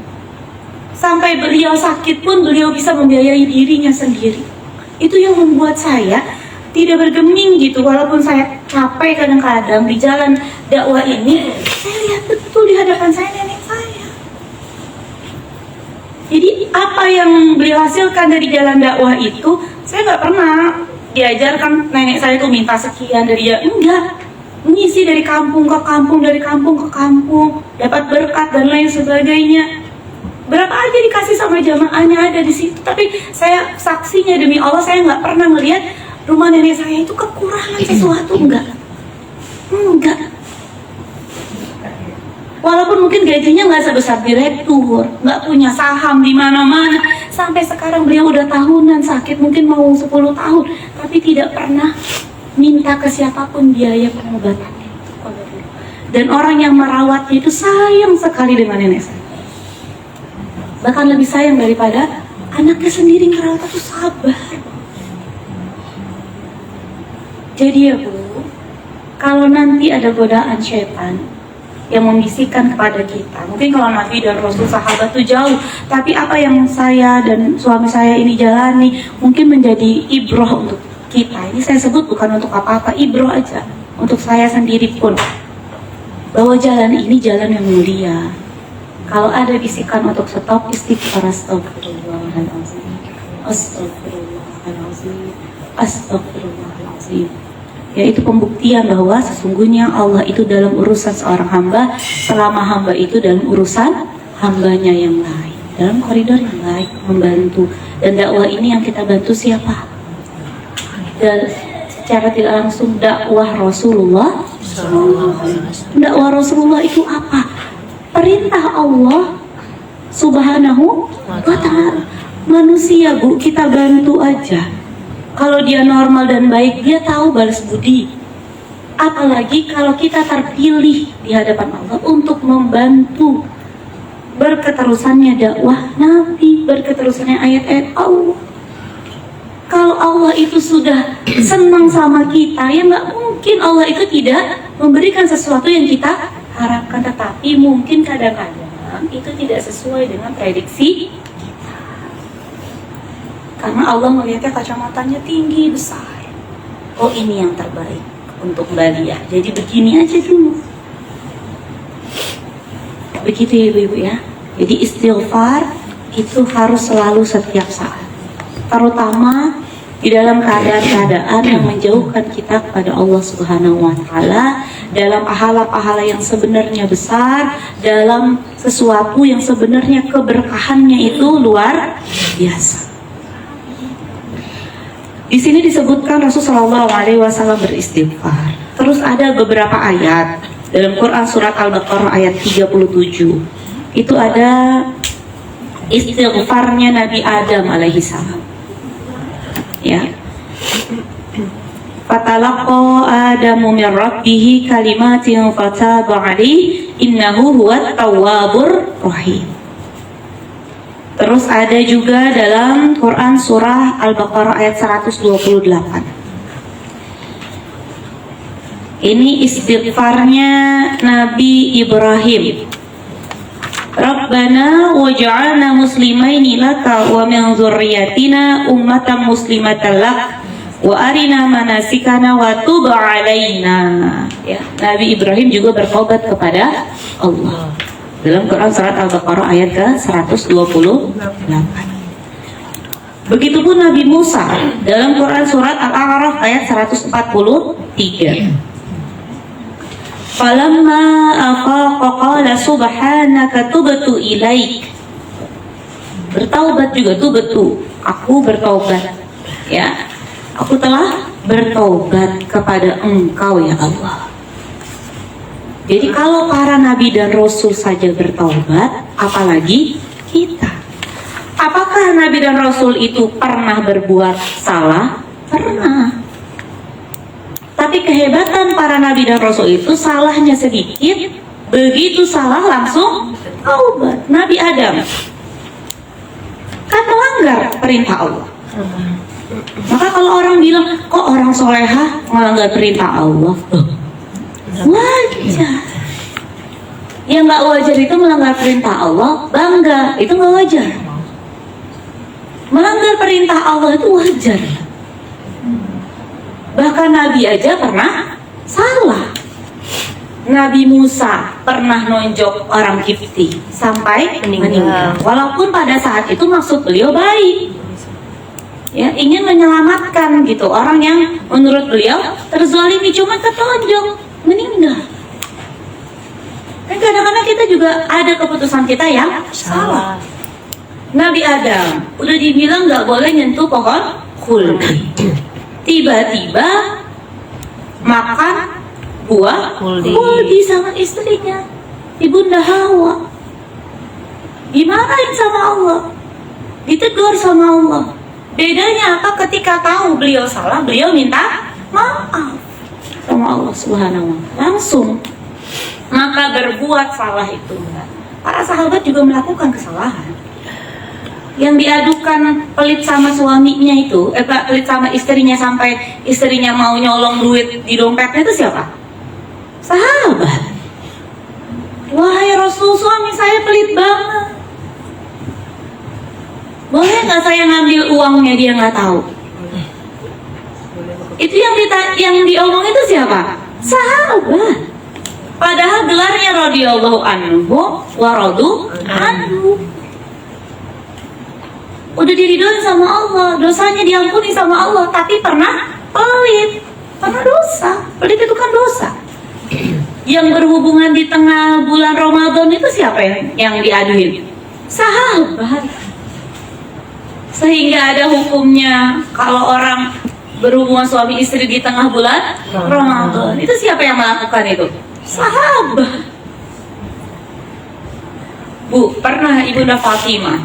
Sampai beliau sakit pun beliau bisa membiayai dirinya sendiri. Itu yang membuat saya tidak bergeming gitu. Walaupun saya capek kadang-kadang di jalan dakwah ini, saya lihat betul di hadapan saya nenek saya. Jadi apa yang beliau hasilkan dari jalan dakwah itu, saya nggak pernah diajarkan nenek saya itu minta sekian dari dia. Enggak. Mengisi dari kampung ke kampung, dari kampung ke kampung, dapat berkat dan lain sebagainya. Berapa aja dikasih sama jamaahnya ada di situ. Tapi saya saksinya demi Allah, saya nggak pernah melihat rumah nenek saya itu kekurangan sesuatu, enggak. Walaupun mungkin gajinya nggak sebesar direktur, nggak punya saham di mana-mana. Sampai sekarang beliau udah tahunan sakit, mungkin mau 10 tahun, tapi tidak pernah minta ke siapapun biaya pengobatannya. Dan orang yang merawatnya itu sayang sekali dengan nenek saya. Bahkan lebih sayang daripada anaknya sendiri. Merawat itu sabar. Jadi ya Bu, kalau nanti ada godaan syaitan yang membisikkan kepada kita, mungkin kalau Nabi dan Rasul sahabat itu jauh, tapi apa yang saya dan suami saya ini jalani mungkin menjadi ibrah untuk kita. Ini saya sebut bukan untuk apa-apa, ibroh aja untuk saya sendiri pun, bahwa jalan ini jalan yang mulia. Kalau ada bisikan untuk stop, istighfar, astagfirullahaladzim, astagfirullahaladzim, astagfirullahaladzim. Yaitu pembuktian bahwa sesungguhnya Allah itu dalam urusan seorang hamba, selama hamba itu dalam urusan hambanya yang lain, dalam koridor yang baik, membantu. Dan dakwah ini yang kita bantu siapa? Dan secara tidak langsung dakwah Rasulullah. Dakwah Rasulullah itu apa? Perintah Allah Subhanahu wa ta'ala. Manusia Bu, kita bantu aja. Kalau dia normal dan baik, dia tahu balas budi. Apalagi kalau kita terpilih di hadapan Allah untuk membantu berketerusannya dakwah Nabi, berketerusannya ayat-ayat Allah. Kalau Allah itu sudah senang sama kita, ya nggak mungkin Allah itu tidak memberikan sesuatu yang kita harapkan. Tetapi mungkin kadang-kadang itu tidak sesuai dengan prediksi kita. Karena Allah melihatnya kacamatanya tinggi, besar. Oh, ini yang terbaik untuk Mbak Lia. Jadi begini aja dulu. Begitu ya Ibu-Ibu ya. Jadi istighfar itu harus selalu setiap saat. Terutama di dalam keadaan-keadaan yang menjauhkan kita kepada Allah Subhanahu wa ta'ala, dalam pahala-pahala yang sebenarnya besar, dalam sesuatu yang sebenarnya keberkahannya itu luar biasa. Di sini disebutkan Rasulullah SAW beristighfar. Terus ada beberapa ayat dalam Quran surat Al-Baqarah ayat 37. Itu ada istighfarnya Nabi Adam alaihissalam. Ya. Fatalaqa Adamu min rabbih kalimatin fataba alaihi innahu huwat tawwabur rahim. Terus ada juga dalam Quran surah Al-Baqarah ayat 128. Ini istighfarnya Nabi Ibrahim. Rabbana waj'alna muslimaini laka wa min dzurriyyatina ummatan muslimatan lak wa arina manasikana wa tub alaina. Ya, Nabi Ibrahim juga bertobat kepada Allah. Dalam Quran surat Al-Baqarah ayat ke-128. Begitupun Nabi Musa dalam Quran surat Al-A'raf ayat 143. Falamma afaqa qala subhanaka tubtu ilaik. Bertaubat juga tuh betul. Aku bertaubat. Ya. Aku telah bertaubat kepada Engkau ya Allah. Jadi kalau para nabi dan rasul saja bertaubat, apalagi kita. Apakah nabi dan rasul itu pernah berbuat salah? Pernah. Tapi kehebatan para nabi dan rasul itu salahnya sedikit, begitu salah langsung taubat. Nabi Adam kan melanggar perintah Allah. Maka kalau orang bilang, kok orang soleha melanggar perintah Allah? Wajar. Yang nggak wajar itu melanggar perintah Allah, bangga, itu nggak wajar. Melanggar perintah Allah itu wajar. Bahkan Nabi aja pernah salah. Nabi Musa pernah nonjok orang Kifti sampai meninggal. Walaupun pada saat itu maksud beliau baik, ya, ingin menyelamatkan gitu orang yang menurut beliau terzalimi, cuma ketonjok meninggal. Dan kadang-kadang kita juga ada keputusan kita yang salah. Nabi Adam udah dibilang nggak boleh nyentuh pohon khuldi, tiba-tiba makan buah khuldi sama istrinya, ibunda Hawa. Dimarahin sama Allah, ditegur sama Allah. Bedanya apa? Ketika tahu beliau salah, beliau minta maaf sama Allah Subhanahu wa Ta'ala langsung. Maka berbuat salah itu, para sahabat juga melakukan kesalahan. Yang diadukan pelit sama suaminya itu, pelit sama istrinya sampai istrinya mau nyolong duit di dompetnya itu siapa? Sahabat. Wahai Rasul, suami saya pelit banget. Boleh nggak saya ngambil uangnya? Dia nggak tahu. Itu yang diomong itu siapa? Sahabat. Padahal gelarnya radhiyallahu anhu wa radu anhu. Udah diridhoin sama Allah, dosanya diampuni sama Allah, tapi pernah pelit, pernah dosa. Pelit itu kan dosa. Yang berhubungan di tengah bulan Ramadan itu siapa yang diaduin? Sahabat. Sehingga ada hukumnya kalau orang berhubungan suami istri di tengah bulan Ramadan. Itu siapa yang melakukan itu? Sahabat. Bu, pernah Ibunda Fatimah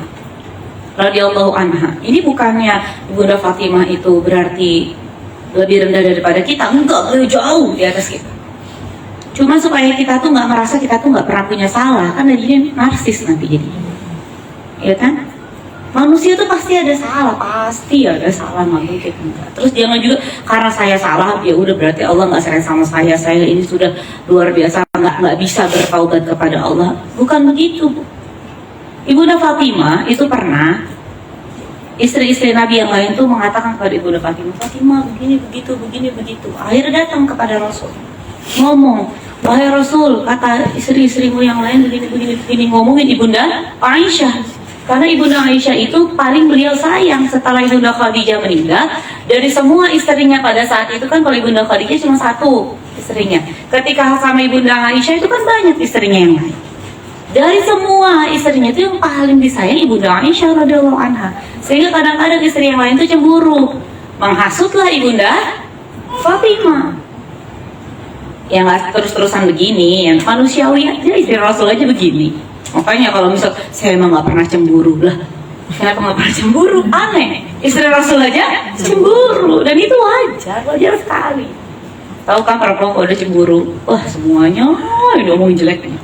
radhiyallahu anha. Ini bukannya Ibunda Fatimah itu berarti lebih rendah daripada kita, enggak, beliau jauh di atas kita. Cuma supaya kita tuh nggak merasa kita tuh nggak pernah punya salah, kan jadi narsis nanti jadi, ya kan? Manusia tuh pasti ada salah, nggak mungkin enggak. Terus jangan juga karena saya salah, ya udah berarti Allah nggak sayang sama saya ini sudah luar biasa, nggak bisa bertaubat kepada Allah. Bukan begitu, Bu. Ibunda Fatimah itu pernah istri-istri Nabi yang lain tuh mengatakan kepada Ibunda Fatimah begini begitu. Akhirnya datang kepada Rasul, ngomong, wahai Rasul, kata istri-istrimu yang lain begini, ngomongin Ibunda Aisyah. Karena Ibunda Aisyah itu paling beliau sayang setelah Ibunda Khadijah meninggal. Dari semua istrinya pada saat itu kan, kalau Ibunda Khadijah cuma satu istrinya. Ketika sama Ibunda Aisyah itu kan banyak istrinya yang lain. Dari semua istrinya itu yang paling disayang Ibunda Aisyah radhiyallahu anha. Sehingga kadang-kadang istri yang lain itu cemburu, menghasutlah Ibunda Fatimah. Yang nggak terus-terusan begini, yang manusiawi aja, istri Rasul aja begini. Makanya kalau misal saya emang nggak pernah cemburu lah, kenapa nggak pernah cemburu? Aneh, istri Rasul aja cemburu, dan itu wajar sekali. Tahu kan perempuan kalau udah cemburu, wah semuanya udah ngomongin jeleknya.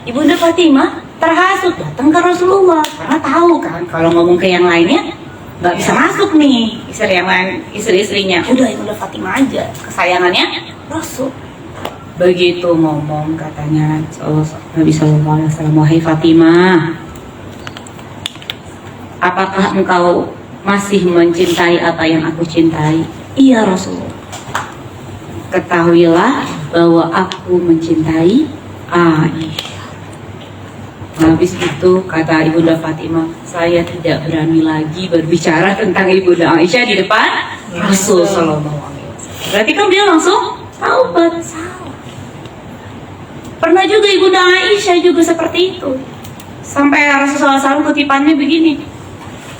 Ibunda Fatimah terhasut datang ke Rasulullah karena tahu kan kalau ngomong ke yang lainnya nggak bisa masuk nih istri yang lain, istri-istrinya. Udah Ibunda Fatimah aja, kesayangannya Rasul. Begitu ngomong katanya Nabi Sallallahu Alaihi Wasallam, wahai Fatimah, apakah engkau masih mencintai apa yang aku cintai? Iya Rasulullah. Ketahuilah bahwa aku mencintai Aisyah. Habis itu kata Ibunda Fatimah, saya tidak berani lagi berbicara tentang Ibunda Aisyah di depan Rasul Sallallahu Alaihi Wasallam. Berarti kan dia langsung taubat. Pernah juga Ibunda Aisyah juga seperti itu. Sampai Rasulullah SAW kutipannya begini,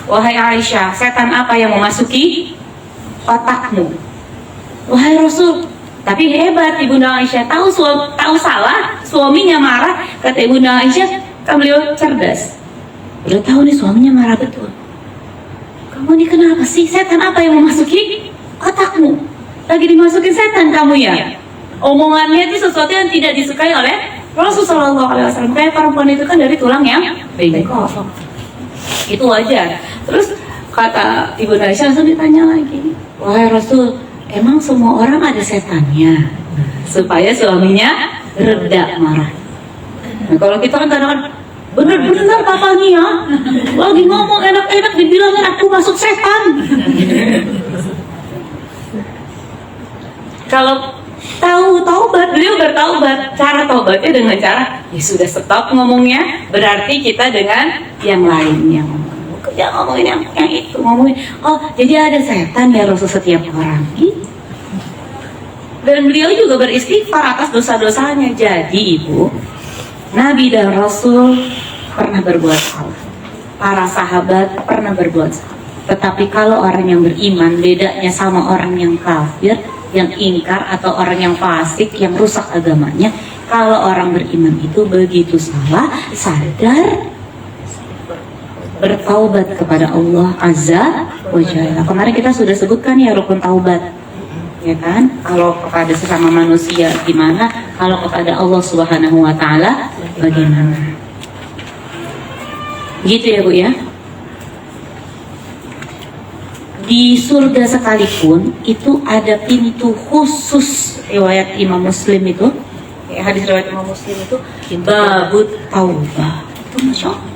wahai Aisyah, setan apa yang memasuki otakmu? Wahai Rasul, tapi hebat Ibunda Aisyah, tahu salah, suaminya marah. Kata Ibunda Aisyah, kan beliau cerdas, beliau tahu nih suaminya marah betul. Kamu ini kenapa sih? Setan apa yang memasuki otakmu? Lagi dimasukin setan kamu ya? Omongannya itu sesuatu yang tidak disukai oleh Rasulullah SAW. Kayak perempuan itu kan dari tulang yang bengkok. Itu wajar. Terus kata Ibu Aisyah langsung ditanya lagi, wahai Rasul, emang semua orang ada setannya? Supaya suaminya reda marah. Nah, kalau kita kan kadang-kadang bener-bener papanya ya, lagi ngomong enak-enak dibilangin aku masuk setan. Kalau tahu taubat, beliau bertaubat. Cara taubatnya dengan cara ya sudah stop ngomongnya, berarti kita dengan yang lainnya ngomong. Jangan ngomongin yang itu, ngomongin oh jadi ada setan ya Rasul setiap orang gitu. Dan beliau juga beristighfar atas dosa-dosanya. Jadi Ibu, Nabi dan Rasul pernah berbuat salah, para sahabat pernah berbuat salah. Tetapi kalau orang yang beriman, bedanya sama orang yang kafir, yang ingkar, atau orang yang fasik, yang rusak agamanya. Kalau orang beriman itu begitu salah, sadar, bertaubat kepada Allah Azza wa Jalla. Kemarin kita sudah sebutkan ya rukun taubat, ya kan? Kalau kepada sesama manusia gimana? Kalau kepada Allah Subhanahu wa Ta'ala bagaimana? Gitu ya Bu ya. Di surga sekalipun itu ada pintu khusus, riwayat Imam Muslim itu, ya, hadis riwayat Imam Muslim itu babut taubah. Itu Masya Allah.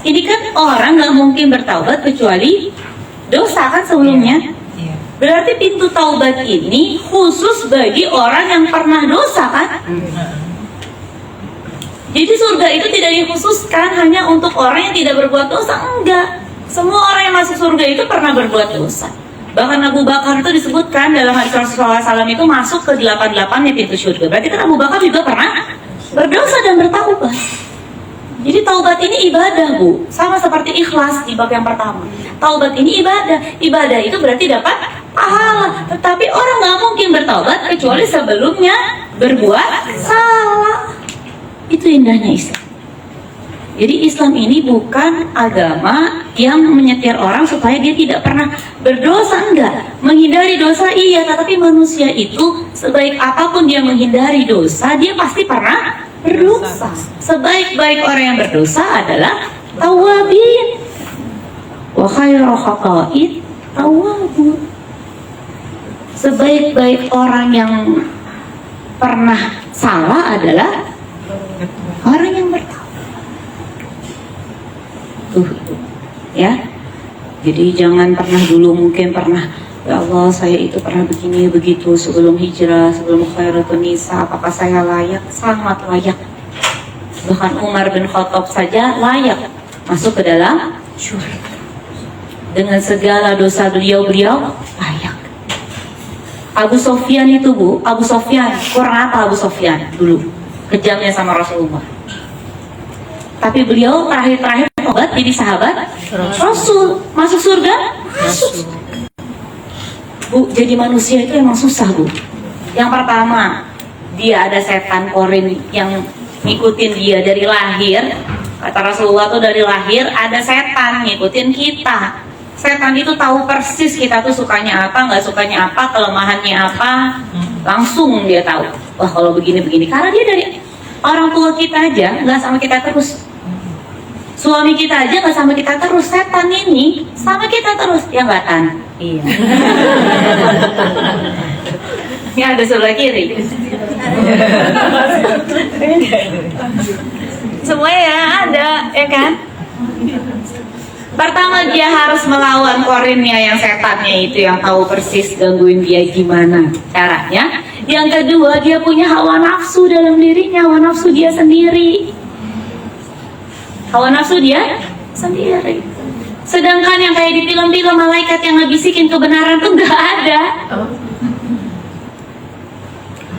Ini kan orang nggak mungkin bertaubat kecuali dosa kan sebelumnya. Berarti pintu taubat ini khusus bagi orang yang pernah dosa kan? Jadi surga itu tidak dikhususkan hanya untuk orang yang tidak berbuat dosa, enggak. Semua orang yang masuk surga itu pernah berbuat dosa. Bahkan Abu Bakar itu disebutkan dalam hadis Rasulullah SAW itu masuk ke 88-nya pintu surga. Berarti kan Abu Bakar juga pernah berdosa dan bertaubat. Jadi taubat ini ibadah Bu, sama seperti ikhlas di bab yang pertama. Taubat ini ibadah, ibadah itu berarti dapat pahala. Tetapi orang nggak mungkin bertaubat kecuali sebelumnya berbuat salah. Itu indahnya Islam. Jadi Islam ini bukan agama yang menyetir orang supaya dia tidak pernah berdosa, enggak. Menghindari dosa iya, tetapi manusia itu sebaik apapun dia menghindari dosa, dia pasti pernah berdosa. Sebaik-baik orang yang berdosa adalah tawabin. Wa khairul khata'in tawabun. Sebaik-baik orang yang pernah salah adalah orang yang bertaubat. Ya, jadi jangan pernah dulu mungkin pernah ya Allah saya itu pernah begini begitu sebelum hijrah, sebelum khairatun nisa, apakah saya layak? Sangat layak. Bahkan Umar bin Khattab saja layak masuk ke dalam syurga dengan segala dosa beliau layak. Abu Sofyan itu Bu, Abu Sofyan kurang apa Abu Sofyan dulu kejamnya sama Rasulullah. Tapi beliau terakhir tobat jadi sahabat Rasul, masuk surga, masuk. Bu, jadi manusia itu emang susah Bu. Yang pertama, dia ada setan korin yang ngikutin dia dari lahir. Kata Rasulullah tuh dari lahir ada setan ngikutin kita. Setan itu tahu persis kita tuh sukanya apa, nggak sukanya apa, kelemahannya apa, langsung dia tahu. Wah kalau begini-begini, karena dia dari orang tua kita aja nggak sama kita terus. Suami kita aja nggak sama kita terus, setan ini sama kita terus, ya nggak Tan? Iya. Ini ada sebelah kiri. Semuanya ada, ya kan? Pertama dia harus melawan korinnya yang setannya itu yang tahu persis gangguin dia gimana caranya. Yang kedua dia punya hawa nafsu dalam dirinya, hawa nafsu dia sendiri. Hawa nafsu dia sendiri. Sedangkan yang kayak di film-film malaikat yang ngebisikin kebenaran tuh gak ada.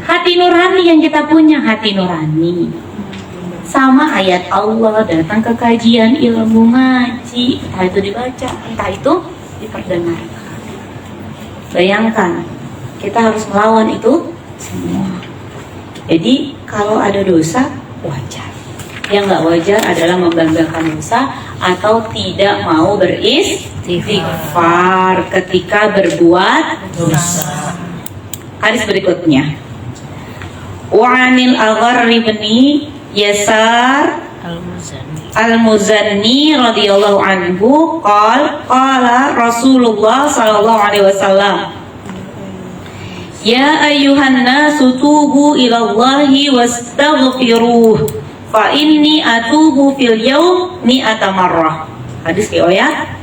Hati nurani yang kita punya, hati nurani. Sama ayat Allah, datang ke kajian ilmu ngaji, entah itu dibaca, entah itu diperdengarkan. Bayangkan, kita harus melawan itu semua. Jadi kalau ada dosa, wajar. Yang nggak wajar adalah membanggakan dosa atau tidak mau beristighfar ketika berbuat dosa. Hadis berikutnya. Wa'anil Agharr bin Yasar Al-Muzanni radhiyallahu anhu qala Rasulullah sallallahu alaihi wasallam, ya ayyuhan nasu tubu ilallahi wastaghfiruh fa inni atubu fil yaum mi'ata marrah. Hadis riwayat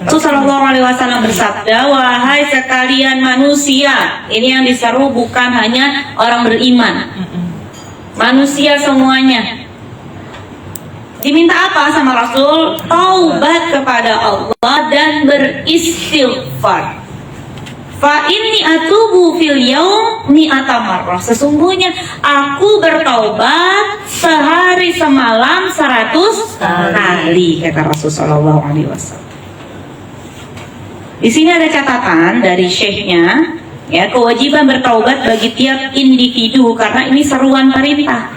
Rasul sallallahu alaihi wasallam bersabda, wahai sekalian manusia, ini yang diseru bukan hanya orang beriman, manusia semuanya. Diminta apa sama Rasul? Taubat kepada Allah dan beristighfar. Fa inni atubu fil yaum mi'ata marrah. Sesungguhnya aku bertaubat sehari semalam 100 kali, kata Rasul sallallahu alaihi wasallam. Di sini ada catatan dari syekhnya, ya, kewajiban bertaubat bagi tiap individu karena ini seruan perintah.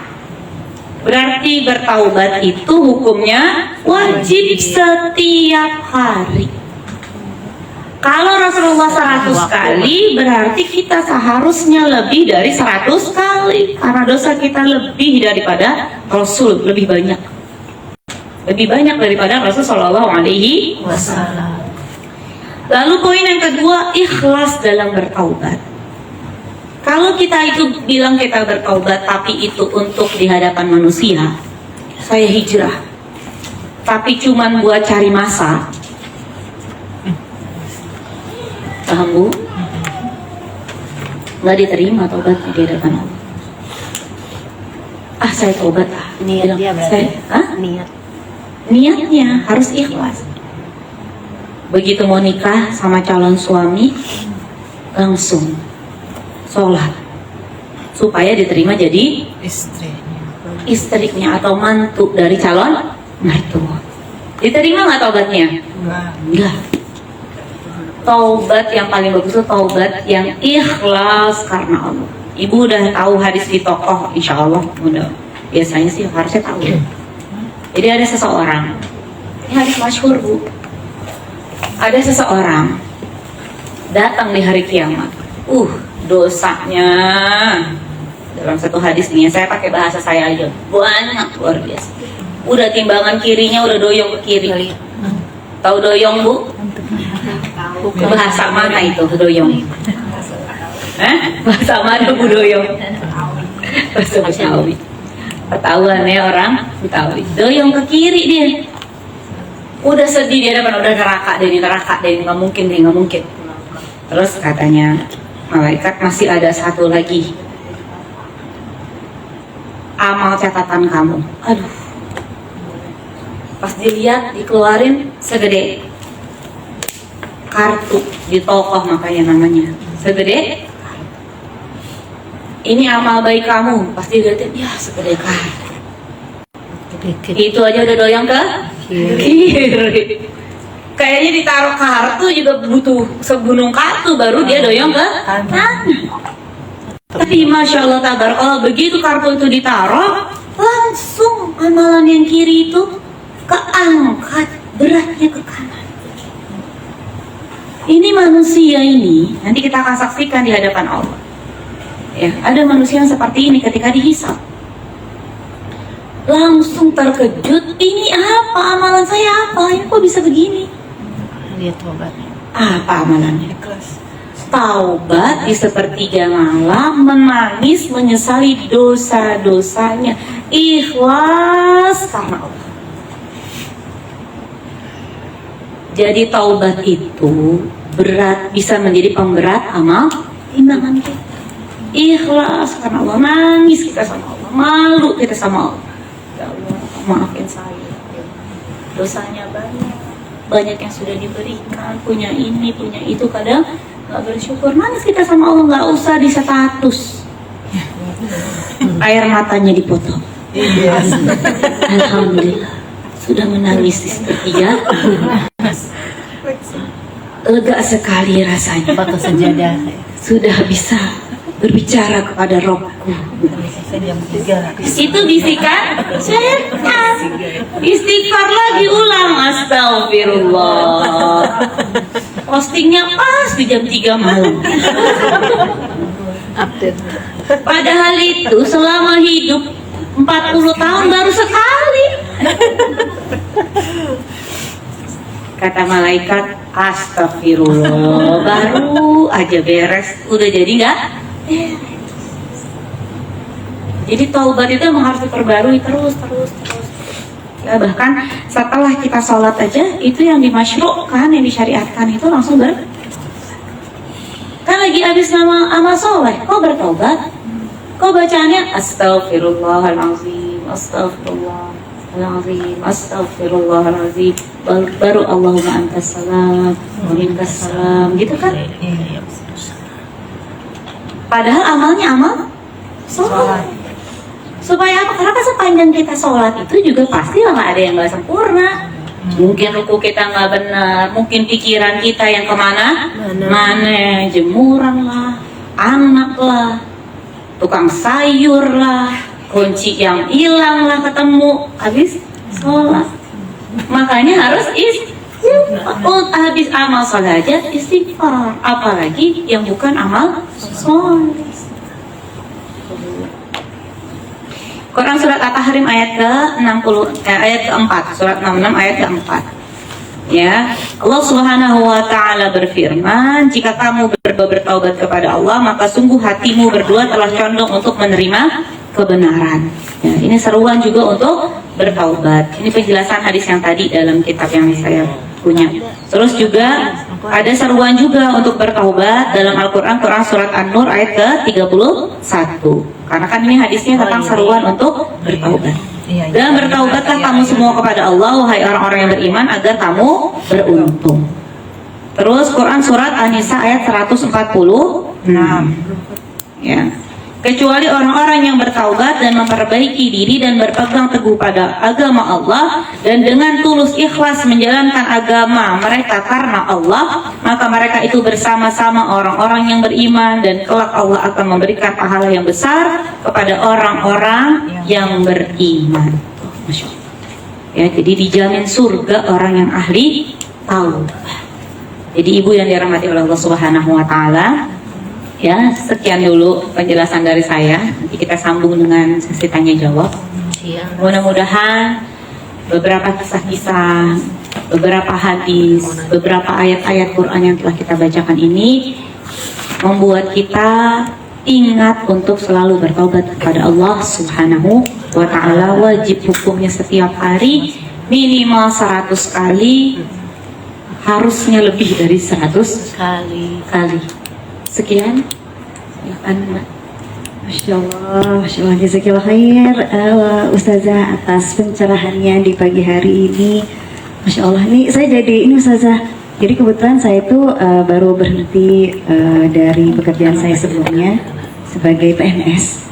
Berarti bertaubat itu hukumnya wajib setiap hari. Kalau Rasulullah 100 kali, berarti kita seharusnya lebih dari 100 kali. Karena dosa kita lebih daripada Rasul, lebih banyak. Lebih banyak daripada Rasul Shallallahu Alaihi Wasallam. Lalu poin yang kedua, ikhlas dalam bertaubat. Kalau kita itu bilang kita bertaubat, tapi itu untuk di hadapan manusia, saya hijrah, tapi cuman buat cari masa, paham Bu? Nggak diterima taubatnya di hadapan Allah. Saya taubat Niat dia berarti. Niatnya harus ikhlas. Begitu mau nikah sama calon suami, langsung sholat supaya diterima jadi istrinya atau mantu dari calon mertua. Diterima nggak taubatnya? Enggak. Taubat yang paling bagus itu taubat yang ikhlas karena Allah. Ibu udah tahu hadis di tokoh, insya Allah udah, biasanya sih harusnya tahu. Jadi ada seseorang, ini hadis masyhur Bu. Ada seseorang datang di hari kiamat. Dosanya dalam satu hadis nih, saya pakai bahasa saya aja, banyak, luar biasa. Udah timbangan kirinya udah doyong ke kiri. Tahu doyong Bu? Bahasa mana itu doyong? Bahasa mana Bu doyong? Bahasa Betawi. Ketahuan ya orang Betawi. Doyong ke kiri dia. Udah sedih dia depan, udah neraka deh, nggak mungkin. Terus katanya malaikat, masih ada satu lagi amal catatan kamu. Aduh, pas dilihat dikeluarin segede kartu di toko, makanya namanya segede. Ini amal baik kamu, pasti dilihatin, ya segede kartu. Itu aja udah doyong ke kiri. Kayaknya ditaruh kartu juga butuh segunung kartu baru dia doyong ke kanan. Tapi Masya Allah tabarakallah, begitu kartu itu ditaruh, langsung amalan yang kiri itu keangkat, beratnya ke kanan. Ini manusia ini, nanti kita akan saksikan di hadapan Allah. Ya, ada manusia yang seperti ini ketika dihisab. Langsung terkejut, ini apa amalan saya, apa? Ini kok bisa begini? Dia taubat. Apa amalannya? Taubat di sepertiga malam, menangis, menyesali dosa-dosanya, ikhlas karena Allah. Jadi taubat itu berat, bisa menjadi pemberat amal timbangan kita. Ikhlas karena Allah, nangis kita sama Allah, malu kita sama Allah. Ya Allah, maafin saya, dosanya banyak yang sudah diberikan, punya ini, punya itu, kadang nggak bersyukur. Nangis kita sama Allah, nggak usah di status, air matanya dipotong. Alhamdulillah sudah menangis di sepertiga, lega sekali rasanya. Foto sejadah. Sudah bisa berbicara kepada Robku. Itu bisikan setan. Istighfar lagi, ulang, astagfirullah. Postingnya pas di jam 3 malam. Padahal itu selama hidup 40 tahun baru sekali. Kata malaikat, astagfirullah, baru aja beres, udah jadi nggak? Jadi taubat itu emang harus diperbarui terus. Ya, bahkan setelah kita sholat aja, itu yang dimasyru'kan, yang disyariatkan itu langsung kan lagi habis nama amal soleh, kok bertaubat? Kok bacaannya astagfirullahalazim, astagfirullahalazim, astagfirullahalazim, baru Allahumma antas salam wa minkas salam, gitu kan? Padahal amalnya amal sholat. Supaya apa? Karena sepanjang kita sholat itu juga pasti nggak ada yang nggak sempurna. Mungkin ruku kita nggak benar, mungkin pikiran kita yang kemana, jemuran lah, anak lah, tukang sayur lah, kunci yang hilang lah ketemu habis sholat. Makanya harus habis amal sholat aja istighfar, apalagi yang bukan amal sholat. Quran surat At-Tahrim ayat ke-60 ayat ke-4, surat 66 ayat ke-4. Ya, Allah Subhanahu wa taala berfirman, jika kamu bertaubat kepada Allah, maka sungguh hatimu berdua telah condong untuk menerima kebenaran. Ya, ini seruan juga untuk bertaubat. Ini penjelasan hadis yang tadi dalam kitab yang saya punya. Terus juga ada seruan juga untuk bertaubat dalam Al-Quran, Quran surat An-Nur ayat ke-31. Karena kan ini hadisnya tentang seruan untuk bertaubat. Dan bertaubatlah kamu semua kepada Allah, wahai orang-orang yang beriman, agar kamu beruntung. Terus Quran surat An-Nisa ayat 146. Ya. Kecuali orang-orang yang bertaubat dan memperbaiki diri dan berpegang teguh pada agama Allah dan dengan tulus ikhlas menjalankan agama mereka karena Allah, maka mereka itu bersama-sama orang-orang yang beriman dan kelak Allah akan memberikan pahala yang besar kepada orang-orang yang beriman. Masya Allah. Ya, jadi dijamin surga orang yang ahli taubat. Jadi ibu yang dirahmati oleh Allah Subhanahu wa taala, ya, sekian dulu penjelasan dari saya. Nanti kita sambung dengan sesi tanya jawab. Mudah-mudahan beberapa kisah-kisah, beberapa hadis, beberapa ayat-ayat Quran yang telah kita bacakan ini membuat kita ingat untuk selalu bertaubat kepada Allah Subhanahu wa taala. Wajib hukumnya setiap hari minimal 100 kali, harusnya lebih dari 100 kali. Sekian, silakan Mbak. Masya Allah, jazakillah khair Ustazah atas pencerahannya di pagi hari ini. Masya Allah, ini Ustazah. Jadi kebetulan saya itu baru berhenti dari pekerjaan saya sebelumnya sebagai PNS,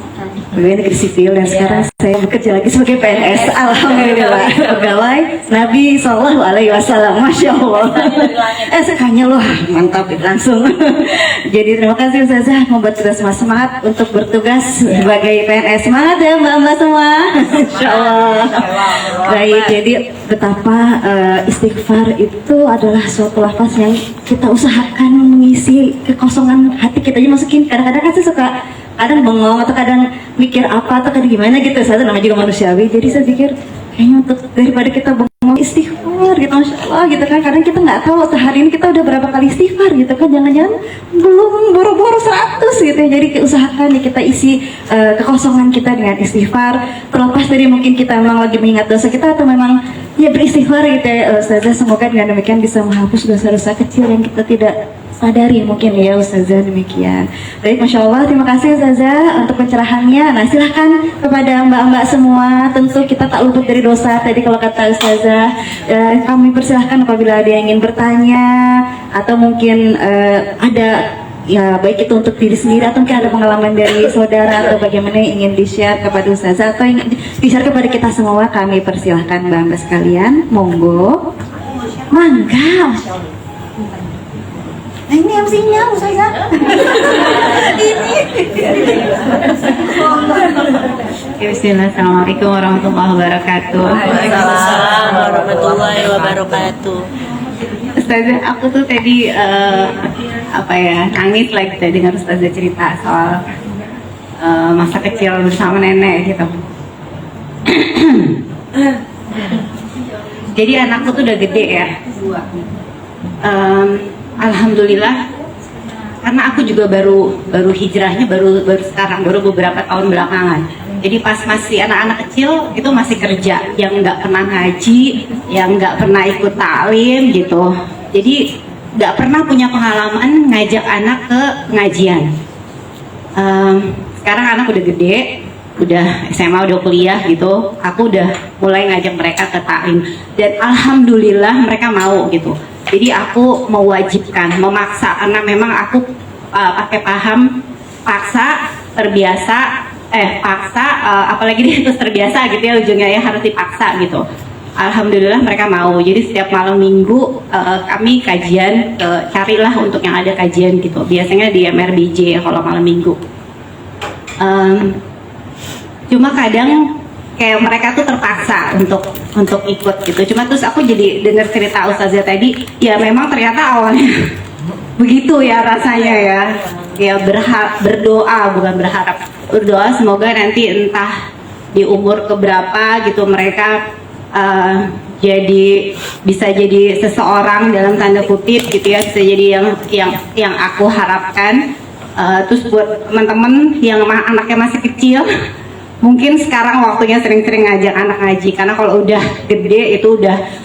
pegawai negeri sipil, dan sekarang saya bekerja lagi sebagai PNS. Alhamdulillah, pegawai Nabi Sallallahu Alaihi Wasallam. Masya Allah. Sekanya loh, mantap langsung. Jadi terima kasih Ustazah membuat kita semua semangat untuk bertugas sebagai PNS. Semangat ya mbak-mbak semua. Insya Allah. Baik, jadi betapa istighfar itu adalah suatu lafaz yang kita usahakan mengisi kekosongan hati kita. Jadi masukin, kadang-kadang kan saya suka kadang bengong atau kadang mikir apa atau kadang gimana gitu, saya namanya juga manusiawi. Jadi saya pikir kayaknya untuk daripada kita bengong, istighfar gitu, Masya Allah gitu kan. Kadang kita nggak tahu sehari ini kita udah berapa kali istighfar gitu kan, jangan-jangan belum boro-boro 100 gitu. Jadi usahakan kita isi kekosongan kita dengan istighfar, terlepas dari mungkin kita memang lagi mengingat dosa kita atau memang ya beristighfar gitu ya Ustazah. Semoga dengan demikian bisa menghapus dosa-dosa kecil yang kita tidak sadari mungkin ya Ustazah. Demikian. Baik, Masya Allah, terima kasih Ustazah untuk pencerahannya. Nah, silahkan kepada mbak-mbak semua, tentu kita tak luput dari dosa. Tadi kalau kata Ustazah, kami persilahkan apabila ada yang ingin bertanya atau mungkin ada, ya baik itu untuk diri sendiri atau mungkin ada pengalaman dari saudara atau bagaimana yang ingin di-share kepada Ustazah atau ingin di-share kepada kita semua, kami persilahkan mbak-mbak sekalian, monggo. Mangga. Nah, ini MC-nya Ustazah. Bismillah. Assalamualaikum warahmatullahi wabarakatuh. Waalaikumsalam warahmatullahi wabarakatuh. Ustazah, aku tuh tadi nangis lagi tadi dengar Ustazah cerita soal masa kecil bersama nenek gitu. Jadi anakku tuh udah gede ya. Alhamdulillah, karena aku juga baru hijrahnya baru sekarang, baru beberapa tahun belakangan. Jadi pas masih anak-anak kecil itu masih kerja, yang nggak pernah ngaji, yang nggak pernah ikut taklim gitu. Jadi nggak pernah punya pengalaman ngajak anak ke pengajian. Sekarang anak udah gede, udah SMA, udah kuliah gitu. Aku udah mulai ngajak mereka ke taklim dan alhamdulillah mereka mau gitu. Jadi aku mewajibkan, memaksa, karena memang aku pakai paham paksa, terbiasa, apalagi dia terus terbiasa gitu ya, ujungnya ya harus dipaksa gitu. Alhamdulillah mereka mau. Jadi setiap malam minggu kami kajian, carilah untuk yang ada kajian gitu. Biasanya di MRBJ kalau malam minggu. Cuma kadang kayak mereka tuh terpaksa untuk ikut gitu. Cuma terus aku jadi dengar cerita Ustazah tadi, ya memang ternyata awalnya begitu ya rasanya ya. Ya berdoa, bukan berharap. Berdoa semoga nanti entah di umur keberapa gitu mereka bisa jadi seseorang dalam tanda kutip gitu ya, bisa jadi yang aku harapkan. Terus buat teman-teman yang anaknya masih kecil, mungkin sekarang waktunya sering-sering ngajak anak ngaji, karena kalau udah gede itu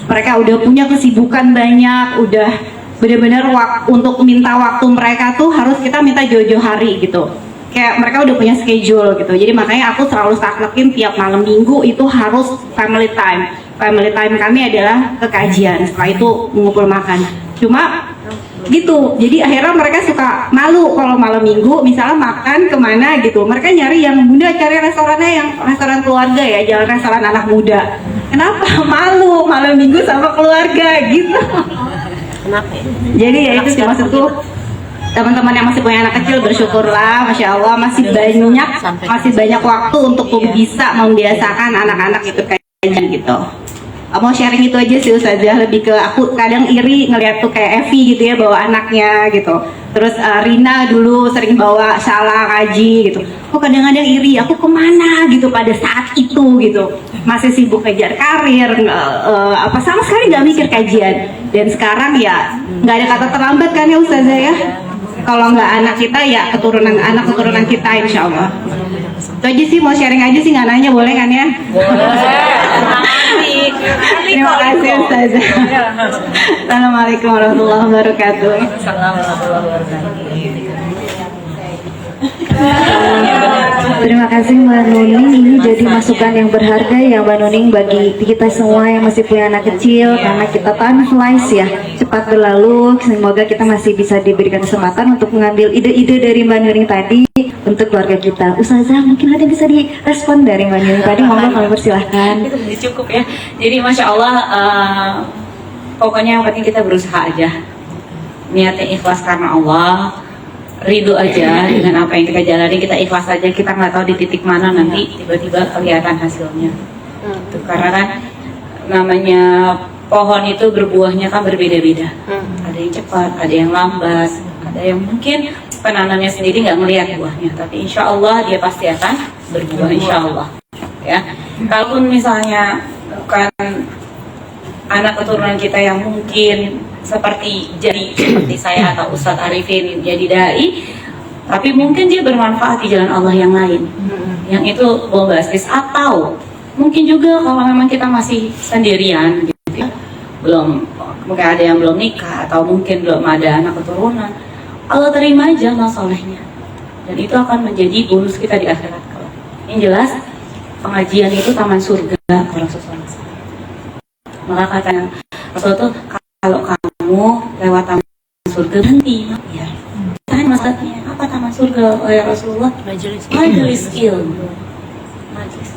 mereka udah punya kesibukan banyak, udah benar-benar untuk minta waktu mereka tuh harus kita minta jauh-jauh hari gitu. Kayak mereka udah punya schedule gitu. Jadi makanya aku selalu saklekin tiap malam minggu itu harus family time. Family time kami adalah kekajian. Setelah itu mengumpul makan. Cuma gitu. Jadi akhirnya mereka suka malu kalau malam minggu misalnya makan kemana gitu. Mereka nyari yang bunda cari restorannya yang restoran keluarga ya, jangan restoran anak muda. Kenapa? Malu malam minggu sama keluarga gitu. Kenapa ya? Jadi ya itu sih maksudku, teman-teman yang masih punya anak kecil bersyukurlah, masya Allah masih banyak waktu untuk bisa membiasakan anak-anak ikut kajian gitu. Mau sharing itu aja sih Ustazah, lebih ke aku kadang iri ngeliat tuh kayak Evi gitu ya bawa anaknya gitu. Terus Rina dulu sering bawa Salah kaji gitu. Aku kadang-kadang iri, aku kemana gitu pada saat itu gitu. Masih sibuk kejar karir, sama sekali nggak mikir kajian. Dan sekarang ya nggak ada kata terlambat kan ya Ustazah ya. Kalau nggak anak kita ya anak keturunan kita insya Allah. Itu aja sih, mau sharing aja sih, nggak nanya boleh kan ya? Terima kasih Ustazah. Assalamualaikum warahmatullahi wabarakatuh. Terima kasih Mbak Nuning, ini jadi masukan yang berharga ya Mbak Nuning bagi kita semua yang masih punya anak kecil, karena kita time flies ya, cepat berlalu. Semoga kita masih bisa diberikan kesempatan untuk mengambil ide-ide dari Mbak Nuning tadi untuk keluarga kita. Ustazah mungkin ada yang bisa direspon dari Mbak Nuning tadi, monggo kami persilahkan. Itu cukup ya. Jadi masya Allah, pokoknya yang penting kita berusaha aja, niatnya ikhlas karena Allah, ridho aja dengan apa yang kita jalani, kita ikhlas aja. Kita nggak tahu di titik mana nanti tiba-tiba kelihatan hasilnya. Tuh, karena kan namanya pohon itu berbuahnya kan berbeda-beda. Ada yang cepat, ada yang lambat, ada yang mungkin penanamnya sendiri nggak melihat buahnya, tapi insya Allah dia pasti akan berbuah insya Allah. Ya, kalaupun misalnya bukan anak keturunan kita yang mungkin seperti saya atau Ustadz Arifin jadi dai, tapi mungkin dia bermanfaat di jalan Allah yang lain, yang itu bombastis. Atau mungkin juga kalau memang kita masih sendirian gitu ya, mungkin ada yang belum nikah atau mungkin belum ada anak keturunan, Allah terima aja amal solehnya, dan itu akan menjadi bonus kita di akhirat kelak. Yang jelas pengajian itu taman surga kalau Rasulullah. Maka kata Rasul tuh, kalau kamu lewat taman surga berhenti, ya. Tanya maksudnya apa taman surga ya Rasulullah? Majelis ilmu. Majelis.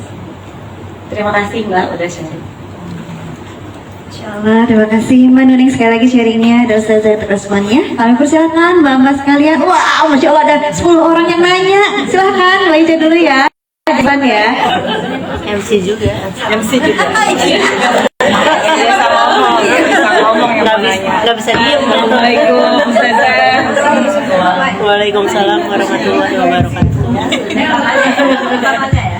Terima kasih Mbak udah sharing. Insyaallah, terima kasih Mbak Nuning sekali lagi sharingnya dan Ustazah untuk responnya. Kami persilakan Mbak-mbak sekalian. Wow, masya Allah ada 10 orang yang nanya. Silahkan, Mbak Ica dulu ya. Depan ya. MC juga. Bisa ngomong yang mau nanya. Nggak bisa diem. Assalamualaikum Ustazah. Waalaikumsalam warahmatullahi wabarakatuh.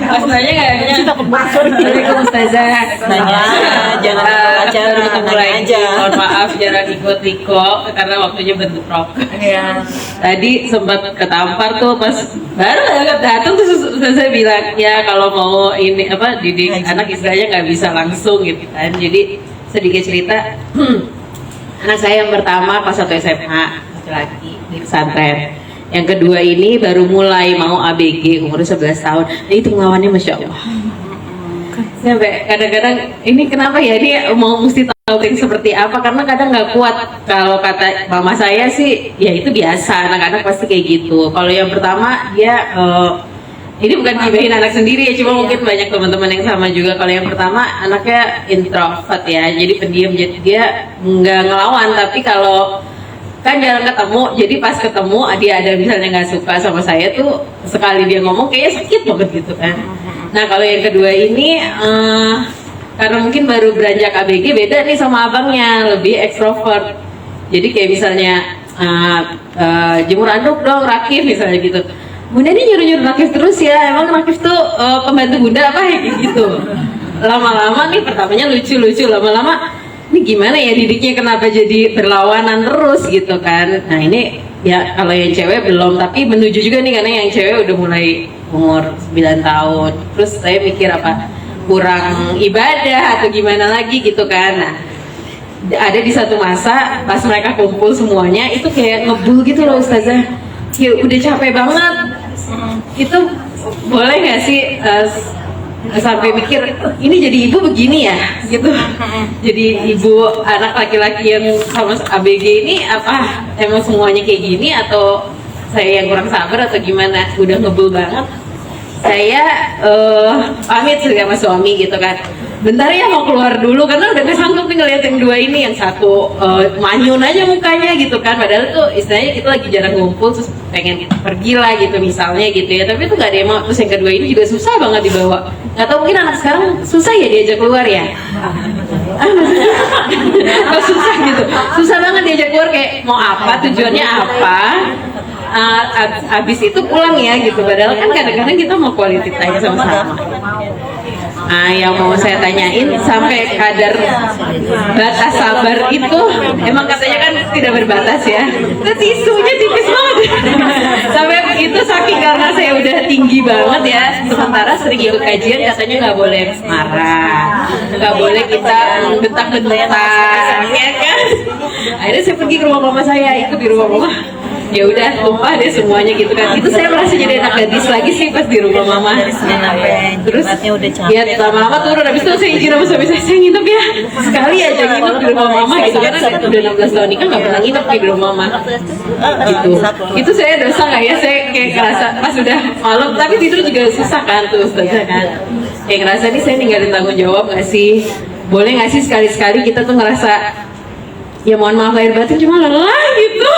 Mas nanya kayaknya Assalamualaikum Ustazah. Nanya, jangan acara, nanya aja. Mohon maaf jarang ikut Liko karena waktunya bentrok. Iya. Tadi sempat ketampar tuh pas baru datang tuh Ustazah bilang ya kalau mau ini apa didik anak istilahnya nggak bisa langsung gitu kan. Jadi sedikit cerita. Anak saya yang pertama kelas 1 SMA laki-laki di pesantren. Yang kedua ini baru mulai mau ABG umur 11 tahun. Nah, itu ngelawannya Masya Allah. Sampai kadang-kadang ini kenapa ya ini mau mesti tahu yang seperti apa karena kadang nggak kuat. Kalau kata mama saya sih ya itu biasa anak-anak pasti kayak gitu. Kalau yang pertama dia ini bukan gibahin anak sendiri ya, cuma mungkin banyak teman-teman yang sama juga. Kalau yang pertama anaknya introvert ya, jadi pendiam, jadi dia nggak ngelawan. Tapi kalau kan jarang ketemu, jadi pas ketemu dia ada misalnya nggak suka sama saya tuh sekali dia ngomong kayaknya sakit banget gitu kan. Nah kalau yang kedua ini karena mungkin baru beranjak ABG beda nih sama abangnya, lebih ekstrovert. Jadi kayak misalnya jemur anduk dong, rakif misalnya gitu. Bunda ini nyuruh-nyuruh Nakif terus ya, emang Nakif tuh pembantu bunda apa ya gitu. Lama-lama nih pertamanya lucu-lucu, lama-lama ini gimana ya didiknya kenapa jadi berlawanan terus gitu kan. Nah ini ya kalau yang cewek belum, tapi menuju juga nih karena yang cewek udah mulai umur 9 tahun. Terus saya mikir apa kurang ibadah atau gimana lagi gitu kan. Nah ada di satu masa pas mereka kumpul semuanya itu kayak ngebul gitu loh Ustazah. Ya udah capek banget. Itu boleh nggak sih sampai mikir ini jadi ibu begini ya gitu. Jadi ibu anak laki-laki yang sama ABG ini apa emang semuanya kayak gini atau saya yang kurang sabar atau gimana? Udah ngebul banget. Saya pamit sama suami gitu kan. Bentar ya mau keluar dulu karena udah gak sanggup nih ngeliat yang dua ini. Yang satu manyun aja mukanya gitu kan, padahal tuh istilahnya kita lagi jarang ngumpul terus pengen pergi lah gitu misalnya gitu ya, tapi itu gak ada yang mau. Terus yang kedua ini juga susah banget dibawa, gak tau mungkin anak sekarang susah ya diajak keluar ya. Kok susah gitu, susah banget diajak keluar kayak mau apa, tujuannya apa, abis itu pulang ya gitu, padahal kan kadang-kadang kita mau quality time sama-sama. Nah, yang mau saya tanyain sampai kadar batas sabar itu emang katanya kan tidak berbatas ya. Itu tisunya tipis banget. Sampai itu saking karena saya udah tinggi banget ya. Sementara sering ikut kajian katanya nggak boleh marah, nggak boleh kita bentak-bentak, ya kan? Akhirnya saya pergi ke rumah mama saya, ikut di rumah mama. Ya udah tumpah deh semuanya gitu kan. Itu saya merasa jadi anak gadis lagi sih pas di rumah mama. Terus ya lama-lama turun, habis itu saya izin sama suami saya nginep ya sekali aja nginep di rumah mama gitu karena udah 16 tahun nikah nggak pernah nginep di rumah mama gitu. Itu saya dosa nggak ya, saya kayak ngerasa pas udah malam tapi tidur juga susah kan tuh Ustazah kan, kayak ngerasa nih saya ninggalin tanggung jawab nggak sih, boleh nggak sih sekali-sekali kita tuh ngerasa ya mohon maaf lahir batin cuma lelah gitu.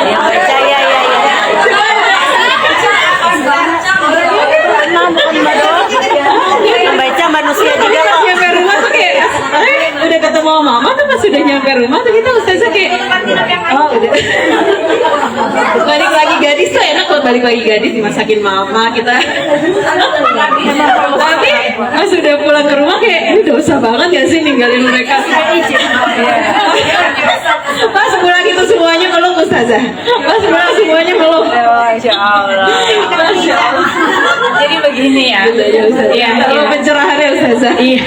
Yang percaya ya. Membaca manusia juga kok. Nyampe rumah tuh kayak udah ketemu mama tuh pas sudah nyampe rumah tuh kita Ustazah kayak oh udah balik lagi gadis tuh enak loh, balik lagi gadis dimasakin mama kita. Tapi pas sudah pulang ke rumah kayak ini dosa banget ya sih ninggalin mereka. Pas pulang itu semuanya meluk Ustazah, pas pulang semuanya meluk. Masya Allah. Jadi begini ya. Iya, pencerahannya Ustazah. Iya.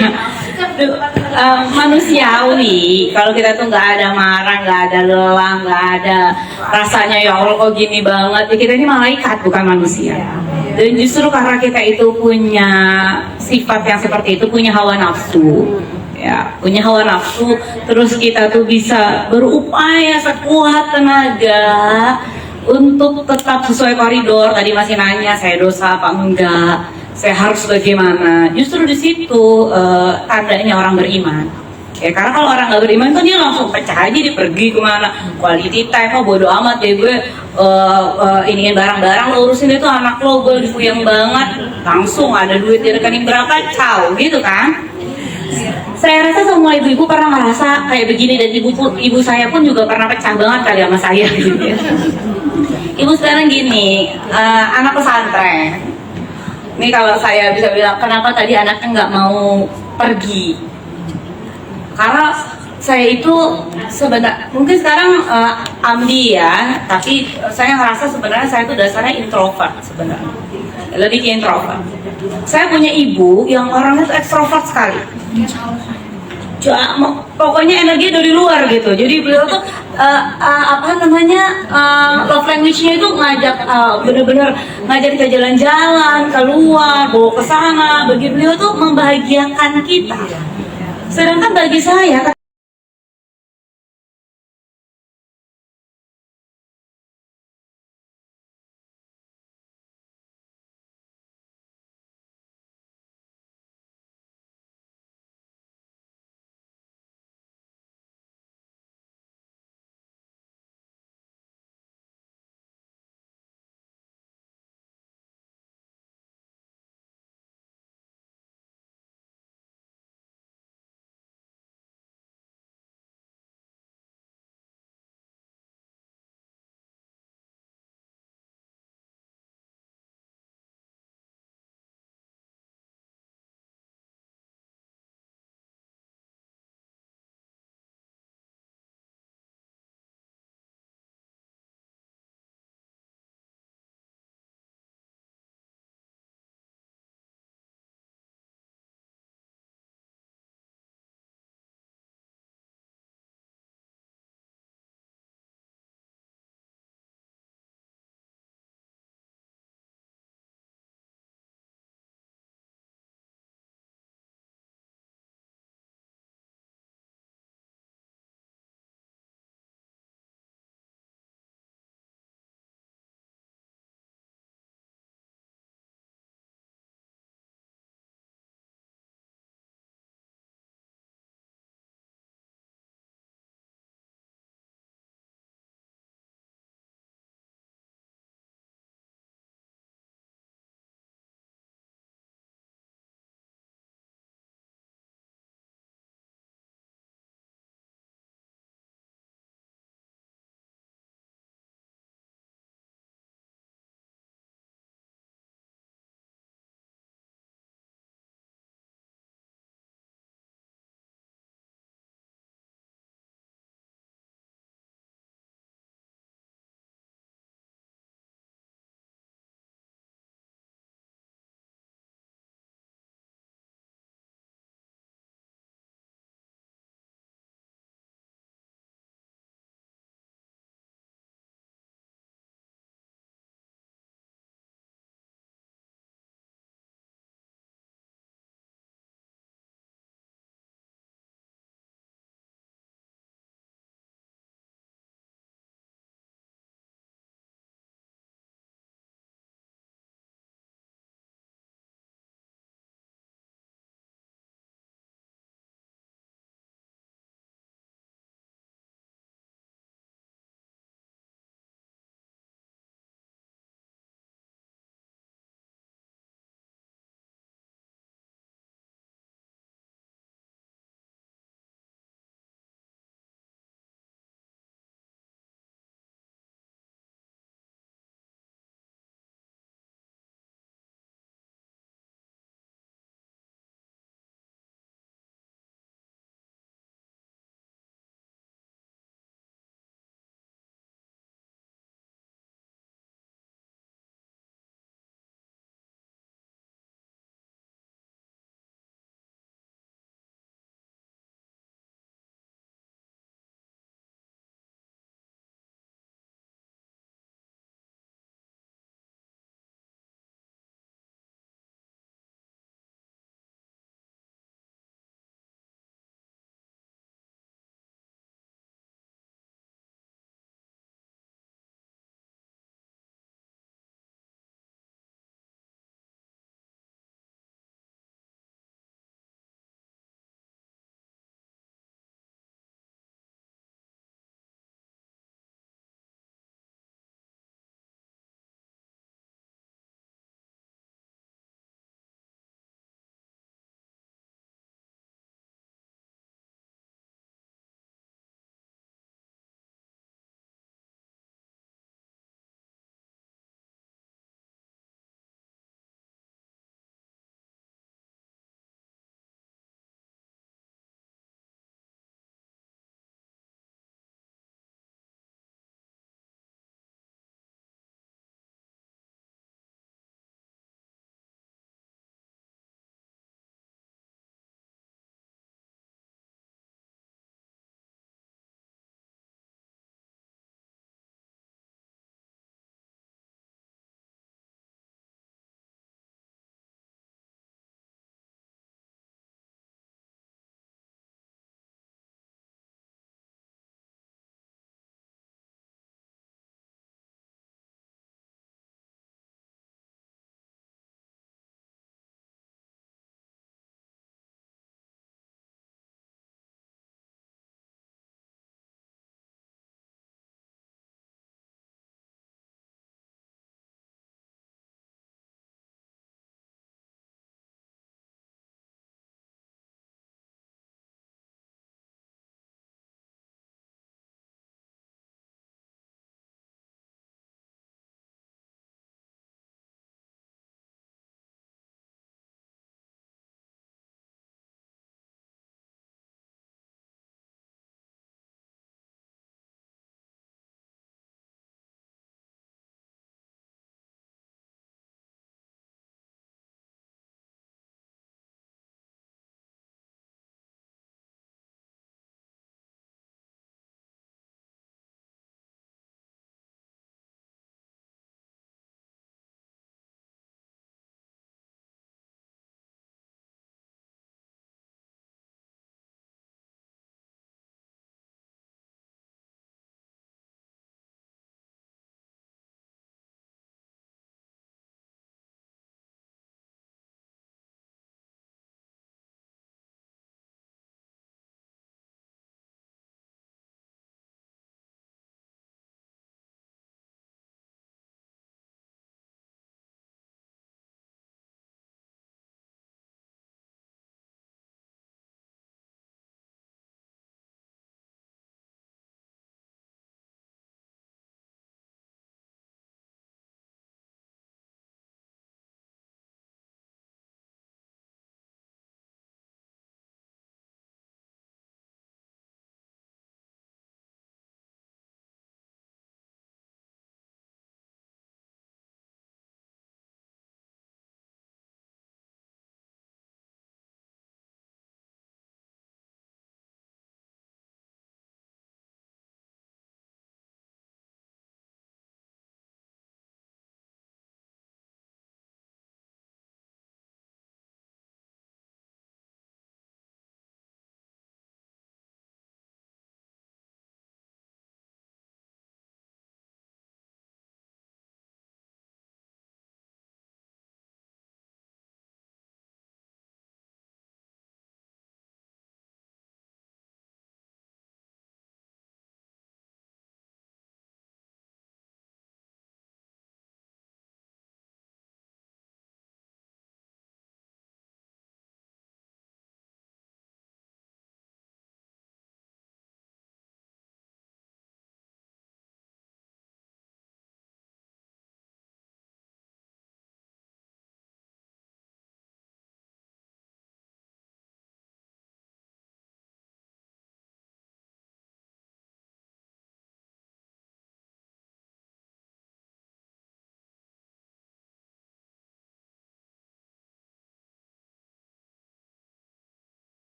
Manusiawi kalau kita tuh nggak ada marah, nggak ada lelah, nggak ada rasanya ya Allah kok gini banget ya, kita ini malaikat bukan manusia. Dan justru karena kita itu punya sifat yang seperti itu, punya hawa nafsu ya, punya hawa nafsu, terus kita tuh bisa berupaya sekuat tenaga untuk tetap sesuai koridor. Tadi masih nanya saya dosa apa enggak, saya harus bagaimana. Justru di situ tandanya orang beriman. Ya karena kalau orang nggak beriman kan dia langsung pecah aja, dia pergi kemana, quality time, oh bodo amat deh gue iniin barang-barang, lo urusin itu anak lo, gue dipuyeng banget, langsung ada duit di rekening berapa, caw gitu kan. Saya rasa semua ibu-ibu pernah merasa kayak begini, dan ibu saya pun juga pernah pecah banget kali sama saya gitu ya. Ibu sekarang gini, anak pesantren. Ini kalau saya bisa bilang, kenapa tadi anaknya nggak mau pergi? Karena saya itu sebenarnya, mungkin sekarang ambi ya, tapi saya ngerasa sebenarnya saya itu dasarnya introvert sebenarnya, lebih ke introvert. Saya punya ibu yang orangnya tuh ekstrovert sekali. Pokoknya energi dari luar gitu. Jadi beliau tuh love language-nya itu ngajak, bener-bener ngajak kita jalan-jalan keluar, bawa ke sana. Bagi beliau tuh membahagiakan kita. Sedangkan bagi saya